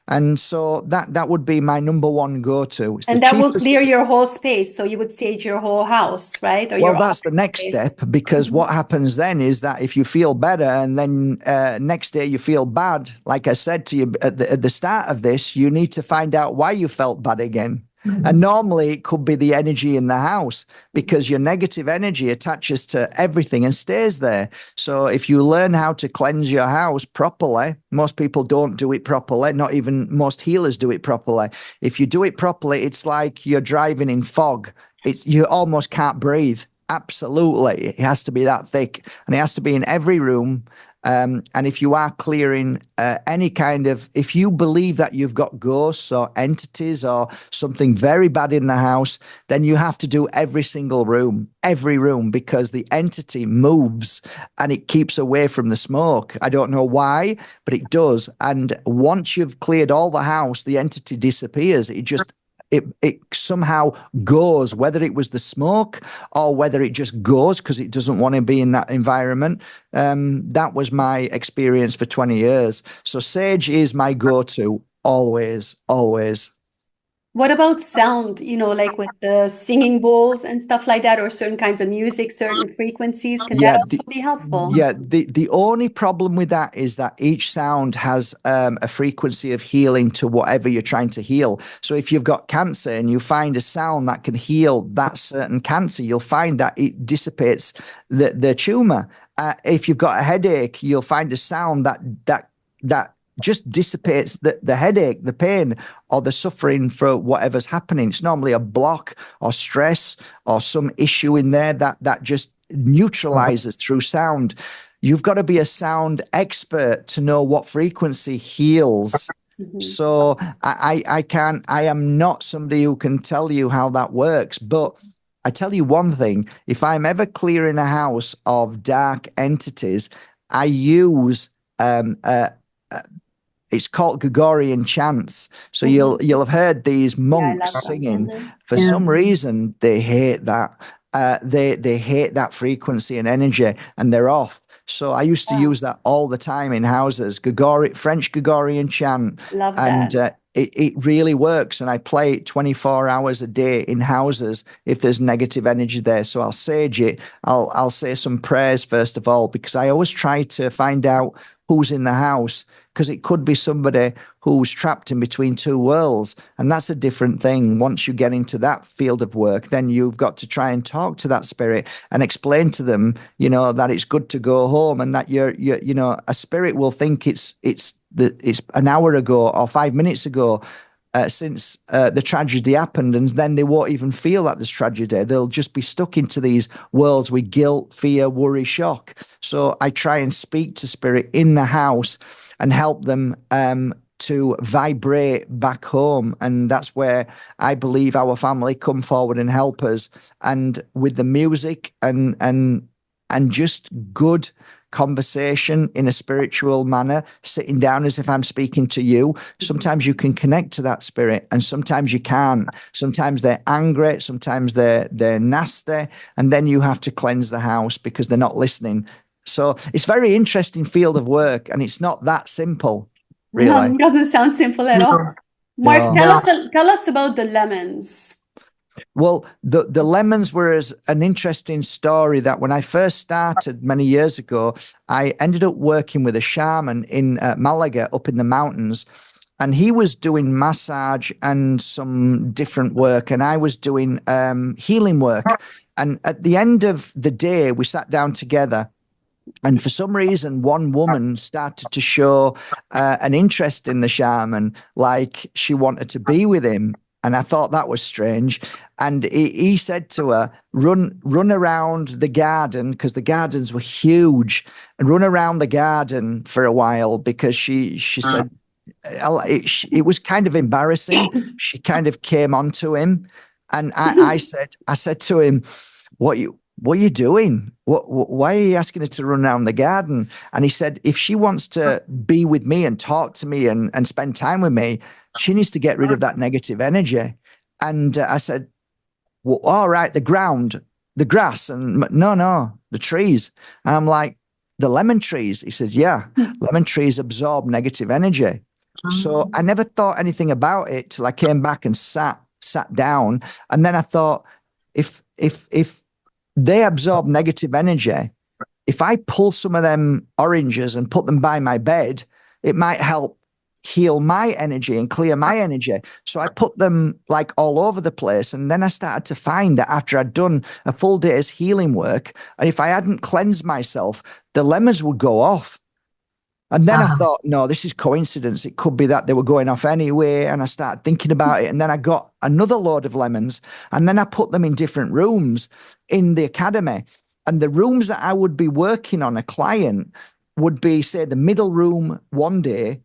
And so that would be my number one go-to. And that will clear your whole space. So you would sage your whole house, right? Or well, that's the next step, because what happens then is that if you feel better and then next day you feel bad, like I said to you at the start of this, you need to find out why you felt bad again. Mm-hmm. And normally it could be the energy in the house, because your negative energy attaches to everything and stays there. So if you learn how to cleanse your house properly, most people don't do it properly. Not even most healers do it properly. If you do it properly, it's like you're driving in fog. You almost can't breathe. Absolutely. It has to be that thick, and it has to be in every room. And if you are clearing if you believe that you've got ghosts or entities or something very bad in the house, then you have to do every single room, because the entity moves and it keeps away from the smoke. I don't know why, but it does. And once you've cleared all the house, the entity disappears. It somehow goes, whether it was the smoke or whether it just goes because it doesn't want to be in that environment. That was my experience for 20 years. So sage is my go-to, always, always. What about sound, like with the singing bowls and stuff like that, or certain kinds of music, certain frequencies? Can that also be helpful? Yeah, the only problem with that is that each sound has a frequency of healing to whatever you're trying to heal. So if you've got cancer and you find a sound that can heal that certain cancer, you'll find that it dissipates the tumor. If you've got a headache, you'll find a sound that just dissipates the headache, the pain, or the suffering for whatever's happening. It's normally a block or stress or some issue in there that just neutralizes through sound. You've got to be a sound expert to know what frequency heals. Mm-hmm. So I am not somebody who can tell you how that works, but I tell you one thing: if I'm ever clearing a house of dark entities, I use it's called Gregorian chants. So mm-hmm. you'll have heard these monks singing. Mm-hmm. For some reason, they hate that. They hate that frequency and energy, and they're off. So I used to use that all the time in houses. French Gregorian chant. Love that. And it really works. And I play it 24 hours a day in houses if there's negative energy there. So I'll sage it. I'll say some prayers first of all, because I always try to find out who's in the house. because it could be somebody who's trapped in between two worlds. And that's a different thing. Once you get into that field of work, then you've got to try and talk to that spirit and explain to them, that it's good to go home, and that you're a spirit will think it's an hour ago or 5 minutes ago, since the tragedy happened, and then they won't even feel that there's tragedy. They'll just be stuck into these worlds with guilt, fear, worry, shock. So I try and speak to spirit in the house and help them to vibrate back home. And that's where I believe our family come forward and help us. And with the music and just good conversation in a spiritual manner, sitting down as if I'm speaking to you. Sometimes you can connect to that spirit, and sometimes you can't. Sometimes they're angry, sometimes they're nasty, and then you have to cleanse the house because they're not listening. So it's a very interesting field of work, and it's not that simple, really. It doesn't sound simple at all. Mark, No. tell us about the lemons. Well, the lemons were an interesting story. That when I first started many years ago, I ended up working with a shaman in Malaga, up in the mountains, and he was doing massage and some different work, and I was doing healing work. And at the end of the day, we sat down together, and for some reason, one woman started to show an interest in the shaman, like she wanted to be with him. And I thought that was strange. And he said to her, run around the garden, because the gardens were huge, and run around the garden for a while, because she said it was kind of embarrassing. She kind of came on to him. And I said to him, what are you doing? Why are you asking her to run around the garden? And he said, if she wants to be with me and talk to me and spend time with me, she needs to get rid of that negative energy. And I said, well, all right, the ground, the grass, and no, the trees. And I'm like, the lemon trees. He said, yeah, lemon trees absorb negative energy. So I never thought anything about it till I came back and sat down. And then I thought, if they absorb negative energy, if I pull some of them oranges and put them by my bed, it might help heal my energy and clear my energy. So I put them like all over the place. And then I started to find that after I'd done a full day's healing work, and if I hadn't cleansed myself, the lemons would go off. And then I thought, no, this is coincidence. It could be that they were going off anyway. And I started thinking about it. And then I got another load of lemons, and then I put them in different rooms in the academy. And the rooms that I would be working on a client would be, say, the middle room one day,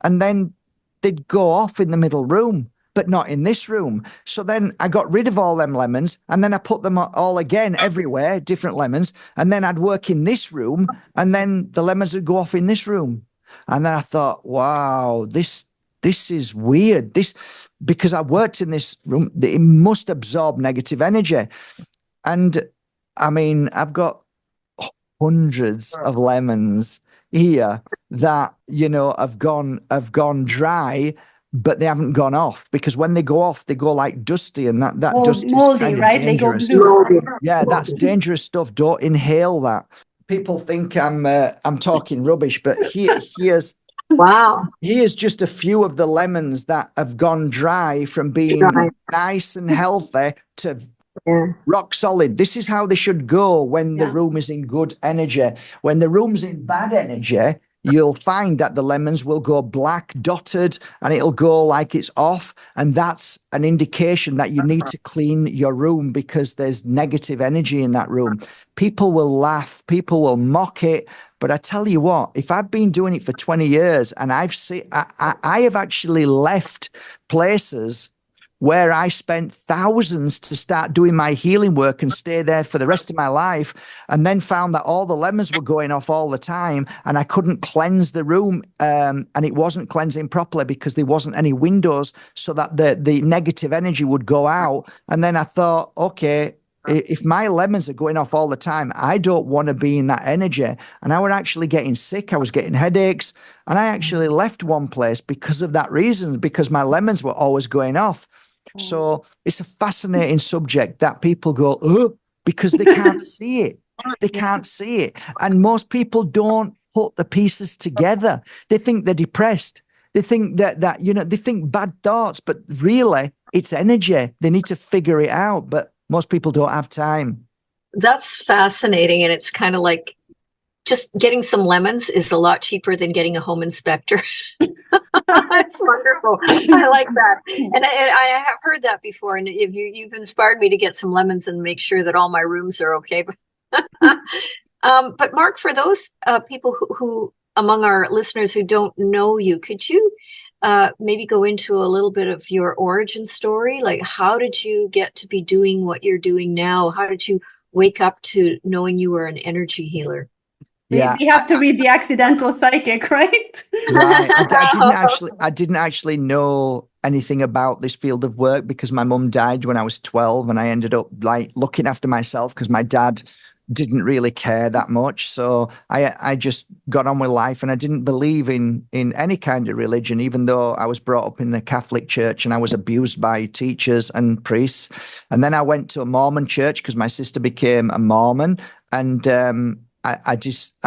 and then they'd go off in the middle room, but not in this room. So then I got rid of all them lemons, and then I put them all again everywhere, different lemons. And then I'd work in this room, and then the lemons would go off in this room. And then I thought, wow, this is weird. Because I worked in this room, it must absorb negative energy. And I mean, I've got hundreds of lemons here that have gone dry, but they haven't gone off, because when they go off, they go like dusty, and that dust is moldy, kind of right? dangerous. They go blue. Yeah, that's dangerous stuff. Don't inhale that. People think I'm talking rubbish, but here's just a few of the lemons that have gone dry from being nice and healthy to rock solid. This is how they should go when the room is in good energy. When the room's in bad energy, you'll find that the lemons will go black dotted, and it'll go like it's off. And that's an indication that you need to clean your room, because there's negative energy in that room. People will laugh, people will mock it. But I tell you what, if I've been doing it for 20 years and I have actually left places where I spent thousands to start doing my healing work and stay there for the rest of my life, and then found that all the lemons were going off all the time, and I couldn't cleanse the room, and it wasn't cleansing properly because there wasn't any windows so that the negative energy would go out. And then I thought, okay, if my lemons are going off all the time, I don't want to be in that energy. And I was actually getting sick. I was getting headaches. And I actually left one place because of that reason, because my lemons were always going off. So it's a fascinating subject that people go, oh, because they can't see it. They can't see it. And most people don't put the pieces together. They think they're depressed. They think that they think bad thoughts, but really it's energy. They need to figure it out, but most people don't have time. That's fascinating. And it's kind of like just getting some lemons is a lot cheaper than getting a home inspector. That's wonderful. I like that. And I have heard that before. And if you've inspired me to get some lemons and make sure that all my rooms are okay. But Mark, for those people who among our listeners who don't know you, could you maybe go into a little bit of your origin story? Like, how did you get to be doing what you're doing now? How did you wake up to knowing you were an energy healer? Yeah, we have to read The Accidental Psychic, right? Right. I didn't actually know anything about this field of work because my mum died when I was 12, and I ended up like looking after myself because my dad didn't really care that much. So I just got on with life, and I didn't believe in any kind of religion, even though I was brought up in the Catholic church and I was abused by teachers and priests. And then I went to a Mormon church because my sister became a Mormon, and I just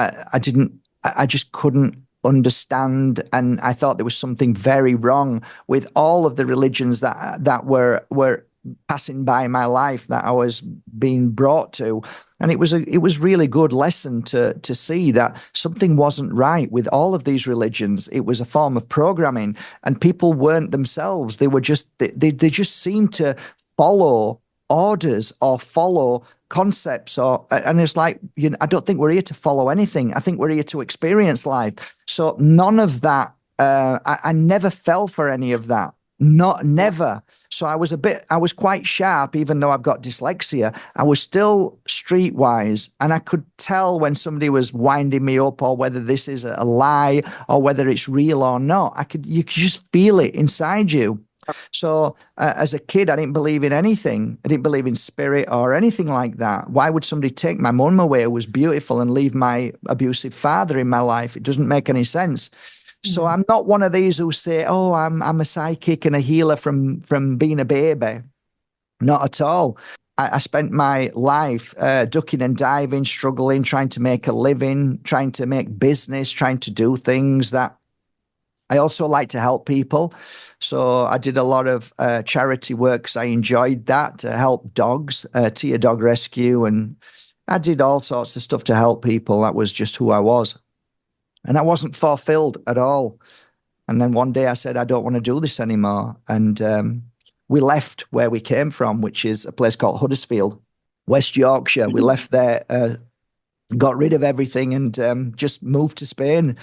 couldn't understand, and I thought there was something very wrong with all of the religions that were passing by my life that I was being brought to. And it was really good lesson to see that something wasn't right with all of these religions. It was a form of programming, and people weren't themselves. They were just they just seemed to follow orders or follow concepts, and it's like, I don't think we're here to follow anything. I think we're here to experience life. So none of that. I never fell for any of that. Never. So I was quite sharp, even though I've got dyslexia. I was still streetwise, and I could tell when somebody was winding me up, or whether this is a lie, or whether it's real or not. You could just feel it inside you. So as a kid, I didn't believe in anything. I didn't believe in spirit or anything like that. Why would somebody take my mum away, who was beautiful, and leave my abusive father in my life? It doesn't make any sense. So I'm not one of these who say, oh, I'm a psychic and a healer from being a baby. Not at all. I spent my life ducking and diving, struggling, trying to make a living, trying to make business, trying to do things that I also like to help people. So I did a lot of charity work because I enjoyed that, to help dogs, Tia Dog Rescue. And I did all sorts of stuff to help people. That was just who I was. And I wasn't fulfilled at all. And then one day I said, I don't want to do this anymore. And we left where we came from, which is a place called Huddersfield, West Yorkshire. We left there, got rid of everything, and just moved to Spain.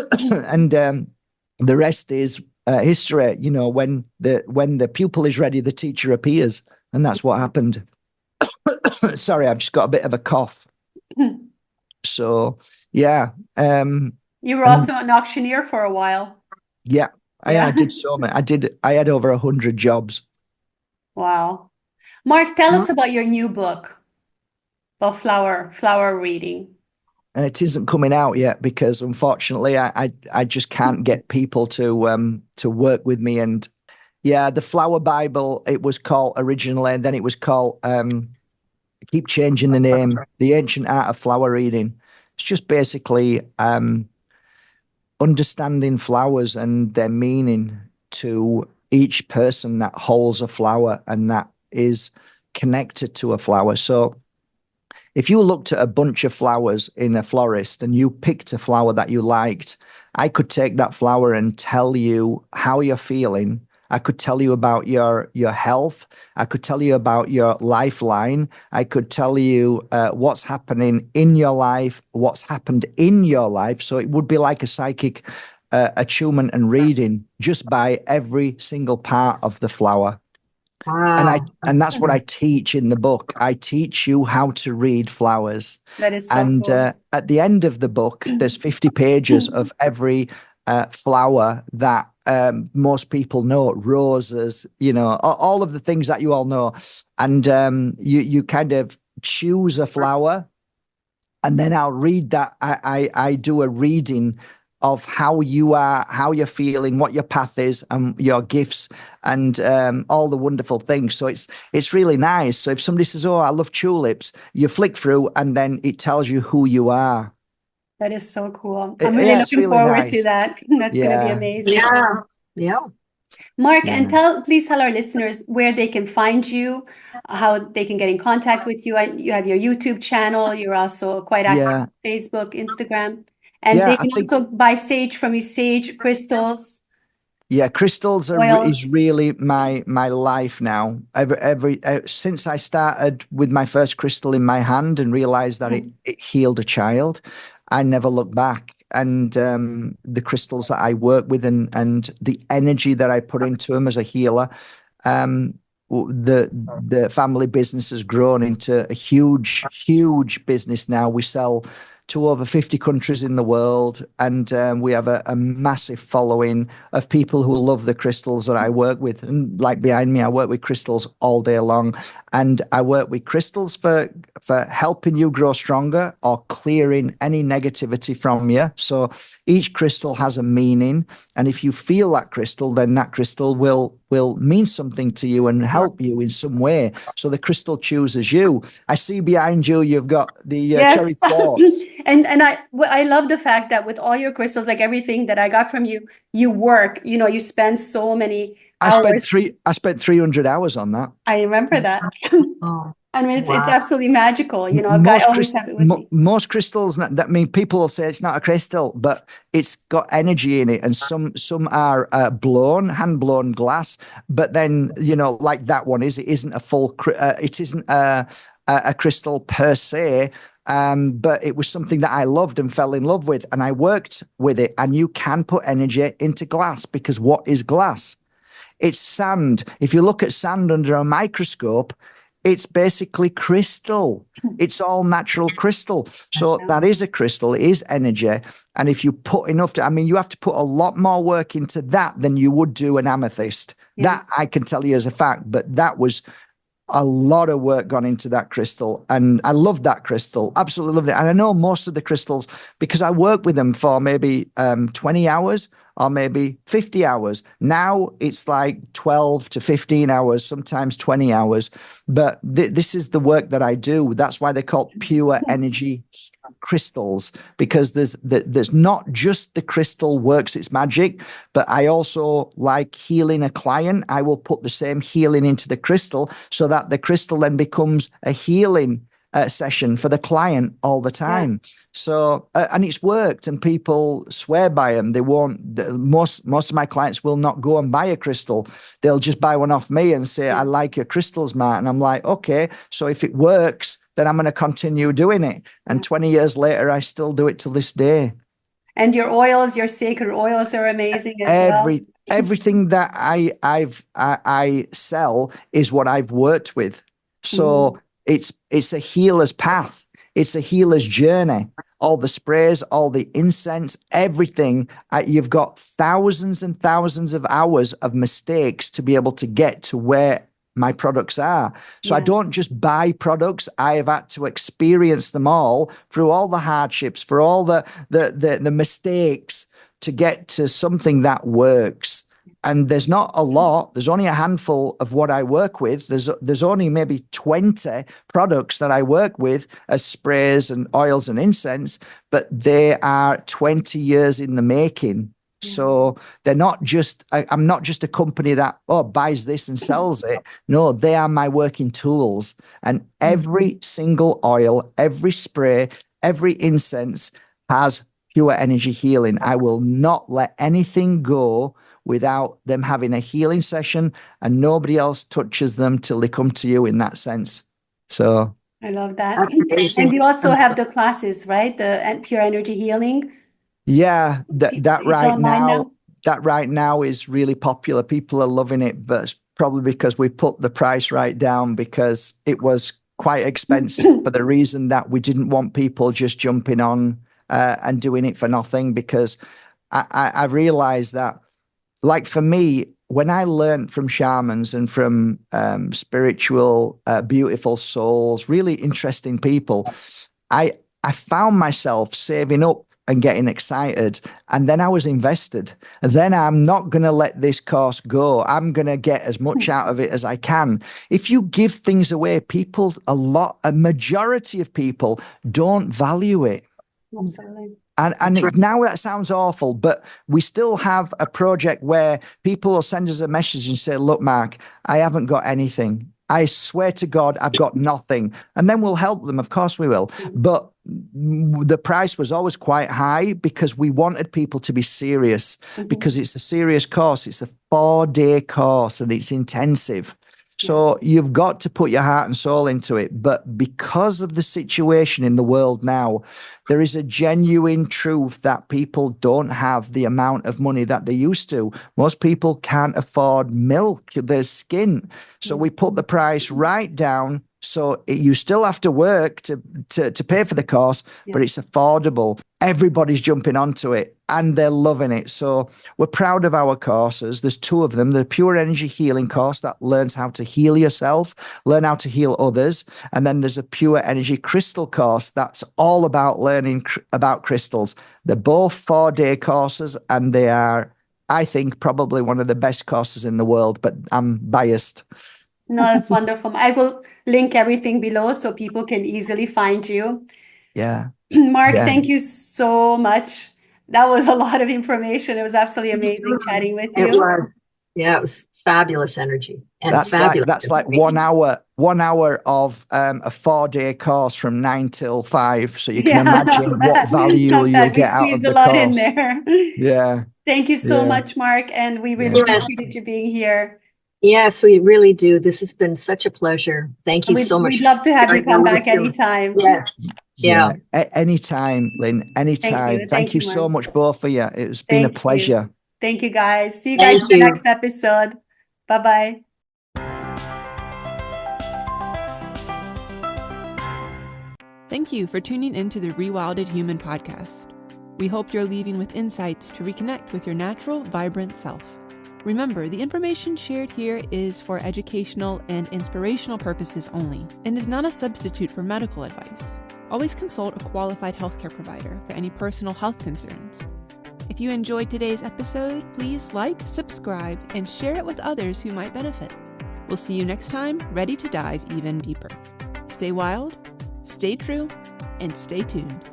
And the rest is history. When the pupil is ready, the teacher appears, and that's what happened. Sorry, I've just got a bit of a cough. So yeah. You were also an auctioneer for a while. Yeah, I did so many. I had over 100 jobs. Wow. Mark, tell us about your new book of flower reading. And it isn't coming out yet because, unfortunately, I just can't get people to work with me. And yeah, the Flower Bible, it was called originally, and then it was called, keep changing the name, The Ancient Art of Flower Reading. It's just basically understanding flowers and their meaning to each person that holds a flower and that is connected to a flower. So if you looked at a bunch of flowers in a florist and you picked a flower that you liked, I could take that flower and tell you how you're feeling. I could tell you about your health. I could tell you about your lifeline. I could tell you what's happening in your life, what's happened in your life. So it would be like a psychic attunement and reading just by every single part of the flower. Wow. And that's what I teach in the book. I teach you how to read flowers. That is so cool. At the end of the book, there's 50 pages of every flower that most people know, roses, all of the things that you all know. And you kind of choose a flower, and then I'll read that. I do a reading of how you are, how you're feeling, what your path is, and your gifts, and all the wonderful things. So it's really nice. So if somebody says, "Oh, I love tulips," you flick through, and then it tells you who you are. That is so cool. I'm really Yeah, it's looking really forward to nice. that. That's going to be Yeah. amazing. Yeah. Yeah. Mark, Yeah. and please tell our listeners where they can find you, how they can get in contact with you. You have your YouTube channel. You're also quite active Yeah. on Facebook, Instagram, and Yeah, they I can think also buy sage from you, sage crystals, yeah, crystals is oils. really my life now. Since I started with my first crystal in my hand and realized that it healed a child, I never looked back. And the crystals that I work with and the energy that I put into them as a healer, um, the family business has grown into a huge business now. We sell to over 50 countries in the world, and we have a massive following of people who love the crystals that I work with. And like behind me, I work with crystals all day long, and I work with crystals for helping you grow stronger or clearing any negativity from you. So each crystal has a meaning, and if you feel that crystal, then that crystal will mean something to you and help you in some way. So the crystal chooses you. I see behind you, you've got the cherry Yes. quartz. And I love the fact that with all your crystals, like everything that I got from you, you work, you spend so many hours. I spent 300 hours on that. I remember that. Oh, I mean, it's wow. absolutely magical. I always have it with me. Most crystals, that mean people will say it's not a crystal, but it's got energy in it, and some are hand blown glass. But then like that one it isn't a full. It isn't a crystal per se. But it was something that I loved and fell in love with, and I worked with it. And you can put energy into glass, because what is glass? It's sand. If you look at sand under a microscope, it's basically crystal. It's all natural crystal. So that is a crystal. It is energy. And if you put enough you have to put a lot more work into that than you would do an amethyst. Yeah. That I can tell you as a fact, but that was a lot of work gone into that crystal, and I loved that crystal. Absolutely loved it. And I know most of the crystals because I work with them for maybe 20 hours or maybe 50 hours. Now it's like 12 to 15 hours, sometimes 20 hours. But this is the work that I do. That's why they're called pure energy crystals, because there's not just the crystal works its magic, but I also like healing a client. I will put the same healing into the crystal so that the crystal then becomes a healing session for the client all the time. Yeah. So and it's worked, and people swear by them. They won't. Most of my clients will not go and buy a crystal. They'll just buy one off me and say, "I like your crystals, Matt." And I'm like, "Okay, so if it works, then I'm going to continue doing it." And 20 years later, I still do it till this day. And your oils, your sacred oils, are amazing as well. Everything that I sell is what I've worked with. So it's a healer's path. It's a healer's journey. All the sprays, all the incense, everything. You've got thousands and thousands of hours of mistakes to be able to get to where my products are. So I don't just buy products. I have had to experience them all through all the hardships, for all the mistakes to get to something that works. And there's not a lot. There's only a handful of what I work with. There's only maybe 20 products that I work with as sprays and oils and incense, but they are 20 years in the making. So they're not just, I'm not just a company that, buys this and sells it. No, they are my working tools. And every single oil, every spray, every incense has pure energy healing. I will not let anything go without them having a healing session, and nobody else touches them till they come to you in that sense. So I love that. And you also have the classes, right? The pure energy healing. Yeah, that right now is really popular. People are loving it, but it's probably because we put the price right down, because it was quite expensive for the reason that we didn't want people just jumping on and doing it for nothing. Because I realized that, like for me, when I learned from shamans and from spiritual, beautiful souls, really interesting people, I found myself saving up and getting excited. And then I was invested. And then I'm not going to let this course go. I'm going to get as much out of it as I can. If you give things away, a majority of people don't value it. Absolutely. And right. now that sounds awful, but we still have a project where people will send us a message and say, look, Mark, I haven't got anything. I swear to God, I've got nothing. And then we'll help them. Of course we will. But the price was always quite high because we wanted people to be serious, because it's a serious course. It's a 4-day course and it's intensive. So you've got to put your heart and soul into it. But because of the situation in the world now, there is a genuine truth that people don't have the amount of money that they used to. Most people can't afford milk, their skin. So we put the price right down. So you still have to work to pay for the course, but it's affordable. Everybody's jumping onto it and they're loving it. So we're proud of our courses. There's 2 of them. The Pure Energy Healing course that learns how to heal yourself, learn how to heal others. And then there's a Pure Energy Crystal course that's all about learning about crystals. They're both 4-day courses and they are, I think, probably one of the best courses in the world, but I'm biased. No, that's wonderful. I will link everything below so people can easily find you. Yeah. Mark, Yeah. thank you so much. That was a lot of information. It was absolutely amazing chatting with you. It was. Yeah, it was fabulous energy and That's fabulous. like 1 hour of a 4-day course from 9 till 5. So you can imagine what value you'll We get out of squeezed a the lot in course. there. Yeah. Thank you so Yeah. much, Mark. And we really Yes. appreciate you being here. Yes, we really do. This has been such a pleasure. Thank you so much. We'd love to have you sharing come your back wisdom. anytime. Yes. Yeah. Anytime, Lynn. Anytime. Thank you Mark. so much, both of you. It's been a pleasure. Thank you, guys. See you guys in the next episode. Bye-bye. Thank you for tuning into the Rewilded Human podcast. We hope you're leaving with insights to reconnect with your natural, vibrant self. Remember, the information shared here is for educational and inspirational purposes only and is not a substitute for medical advice. Always consult a qualified healthcare provider for any personal health concerns. If you enjoyed today's episode, please like, subscribe, and share it with others who might benefit. We'll see you next time, ready to dive even deeper. Stay wild, stay true, and stay tuned.